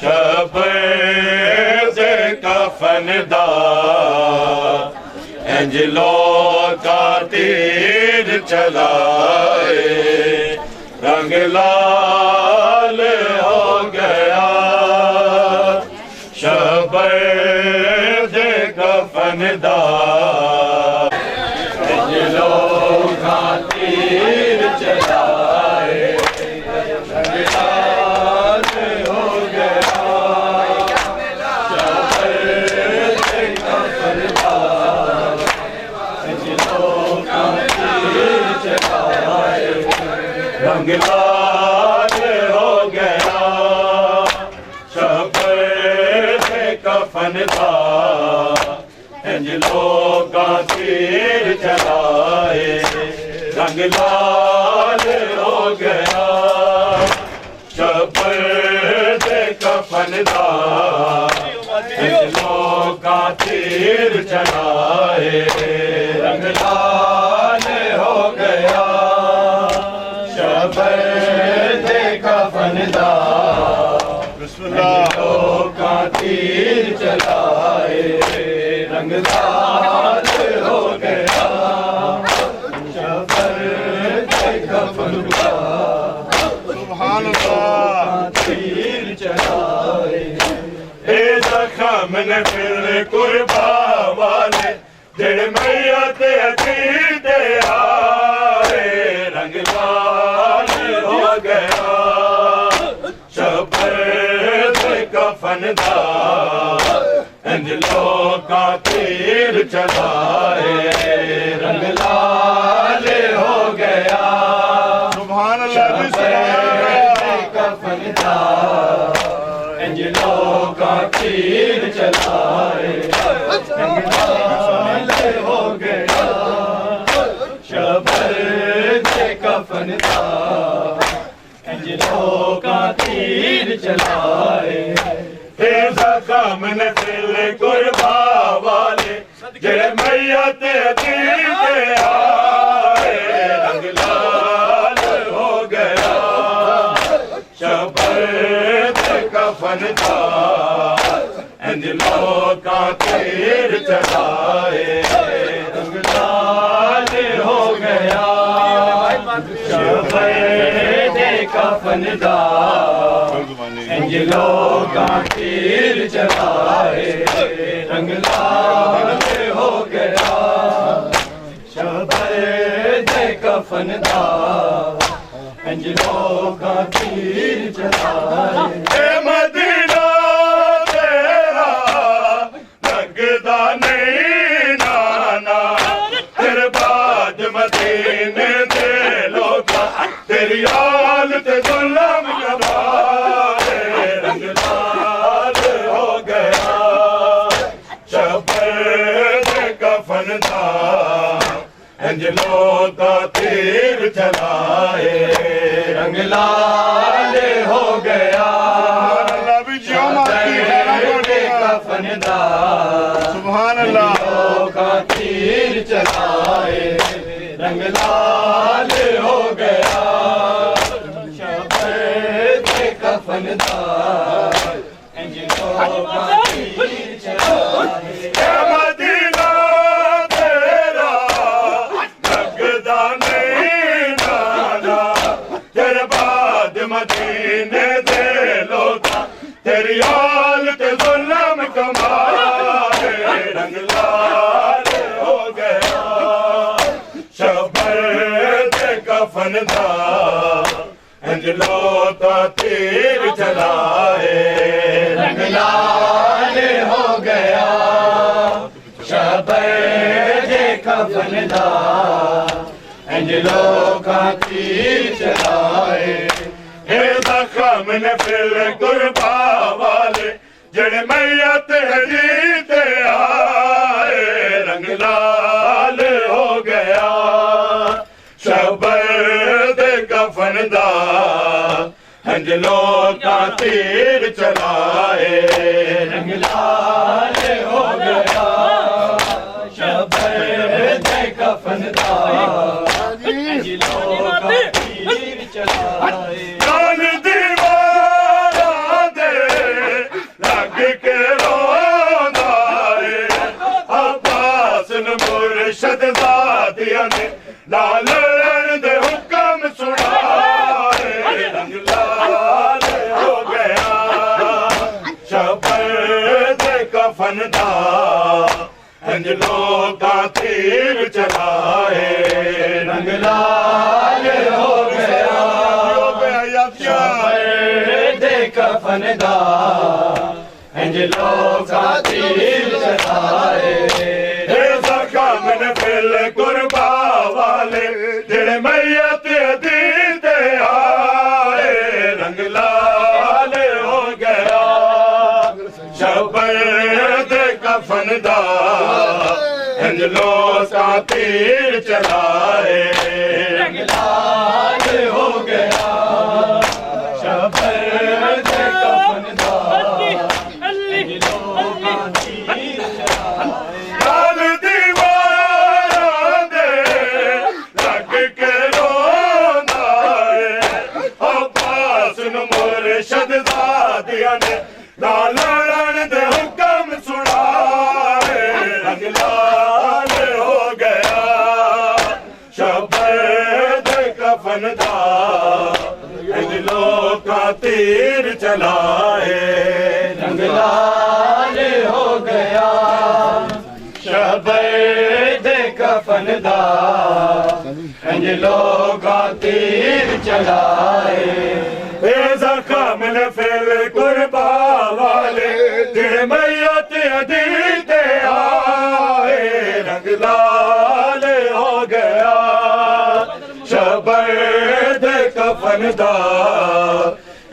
शबद कफनदार अंजलों का तीर चलाए रंग लाल हो गया शबद कफनदार अंजलों का तीर चलाए रंग लाल हो गया शबद कफनदार अंजलों का तीर चलाए रंग लाल हो गया शबद कफनदार अंजलों का तीर चलाए रंग लाल हो गया शबद कफनदार अंजलों का तीर चलाए रंग लाल हो गया शबद कफनदार अंजलों का तीर चलाए रंग लाल हो गया शबद कफनदार सुभान अल्लाह तीर चलाए ए जख्म ने फिर कुर्बा वाले जेड़े मैया ते अतीर दे आए रंग लाल हो गया शबद कफनदार अंजलों का तीर चलाए रंग लाल हो गया सुभान अल्लाह कफनदार अंजलों का तीर चलाए रंग लाल हो गया शबद कफनदार अंजलों का तीर चलाए जख्म ने दिल कुर्बा वाले जेड़े मैया ते तीर दे आए रंग लाल हो गया शबद कफनदार अंजलों का तीर चलाए रंग लाल हो गया शबद कफनदार अंजलों का तीर चलाए रंग लाल हो गया शबद कफनदार अंजलों का तीर चलाए मदीना तेरा लगदा नहीं नाना तेरे बाद मदीने दे लोगा तेरी हालत गुलाम कबाए रंग लाल हो गया शबद कफनदार अंजलों का तीर चलाए रंग लाल हो गया शबद कफनदार सुभान अल्लाह का तीर चलाए रंग लाल हो गया शबद कफनदार अंजलों का तीर चलाए मदीना तेरा लगदा नहीं नाना तेरे बाद मदीने दे लोगा तेरी हालत जुल्म कमाए रंग लाल हो गया शबद कफनदार अंजलों का तीर चलाए रंग लाल हो गया शबद कफनदार अंजलों का तीर चलाए जख्म ने फिर कुर्बा वाले जड़ मैया ते हजी ते आ लाल हो गया शबर दे कफन दा हंज लोका तीर चलाए रंग लाल हो गया शबर दे कफन दा हंज लोका तीर चलाए काल दीवारा दे लग के रोंदा है अब्बास मुर्शद ज़ादिया ने लाल दे हुक्म सुनाए रंग लाल हो गया शबर दे कफन दा हंज लोका तीर चलाए रंग लाल हो गया शबर दे कफन दा हंज लोका तीर चलाए जख्म फिल कुर्बा वाले जेड़े मैयत दी ते आए रंग लाल हो गया शबर दे कफन दा हंज लोका तीर चलाए रंग लाल हो गया शबर दे कफन दा हंज लोका तीर चलाए लाल दीवारा दे लग के रोंदा है अब्बास मुर्शद ज़ादिया ने लाल दे हुक्म सुनाए रंग लाल हो गया शबर दे कफन दा हंज लोका तीर चलाए रंग लाल हो गया शबर दे कफन दा हंज लोका तीर चलाए जख्म ने फिल कुर्बा वाले जेड़े मैयत दी ते आए रंग लाल हो गया शबर दे कफन दा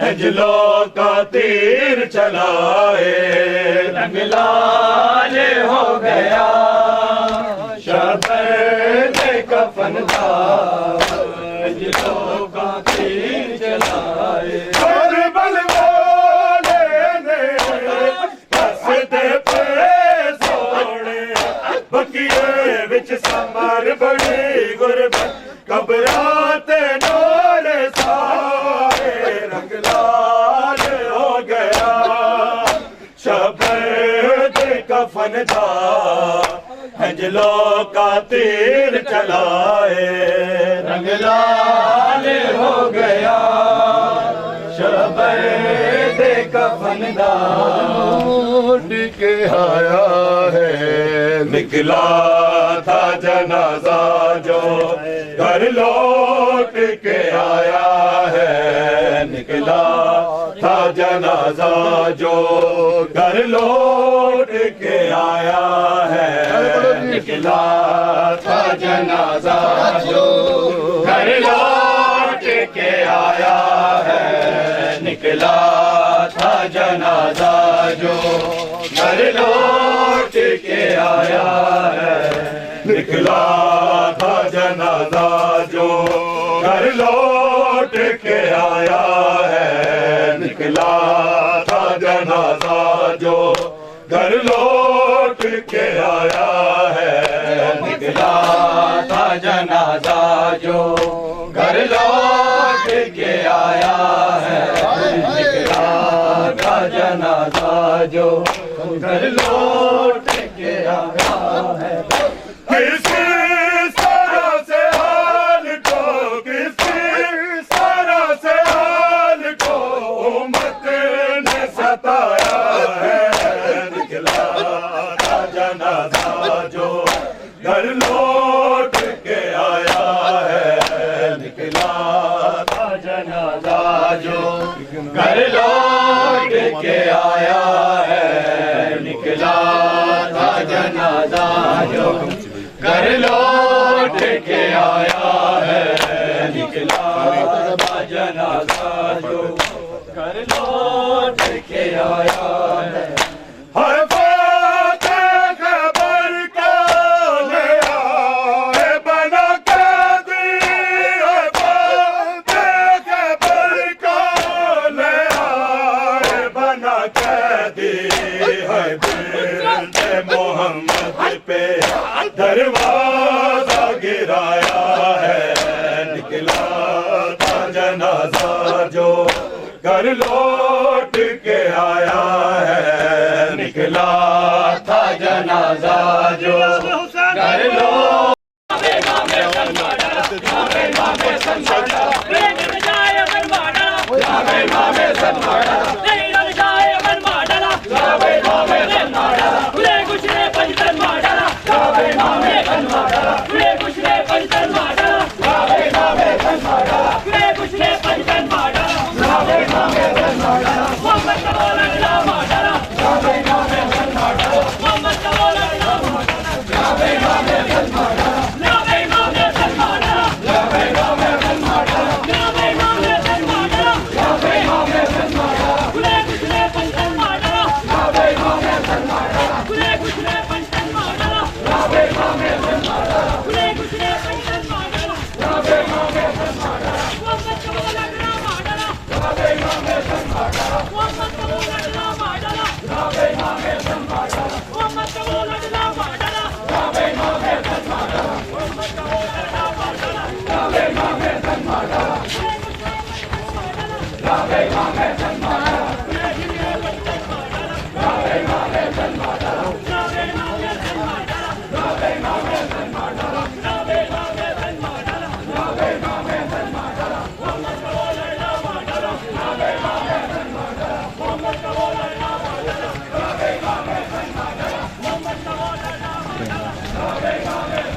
हंज लोका तीर चलाए रंग लाल हो गया शबर दे कफन दा हंज लोका तीर चलाए करबल वाले ने हसदे पे सोने बकिए विच समर बड़ी गुरबत कबरात नाल साए रंग लाल हो गया शबर दे कफन दा हंज लोका तीर चलाए रंग लाल हो गया शबर दे कफन दा लौट के आया है निकला था जनाजा जो घर लौट के आया है निकला था जनाजा जो घर लौट के आया है निकला था जनाजा जो घर लौट के आया है निकला था जनाजा जो घर लौट के आया है निकला था जनाजा जो घर लौट के आया है निकला था जनाजा जो घर लौट के आया है निकला था जनाजा जो घर लौट के आया है निकला था जनाजा जो घर लौट के आया है किस तरह से हाल को किस तरह से हाल को उम्मत ने सताया है निकला था जनाजा जो घर लौट के आया है निकला था जनाजा जो घर लौट के आया है निकला था जनाजा जो घर लौट के आया है निकला था जनाजा जो घर लौट के आया है हर बात खबर का कैदी है बिरते मोहम्मद पे दरवाजा गिराया है निकला था जनाजा जो घर लौट के आया है निकला था जनाजा जो घर लौट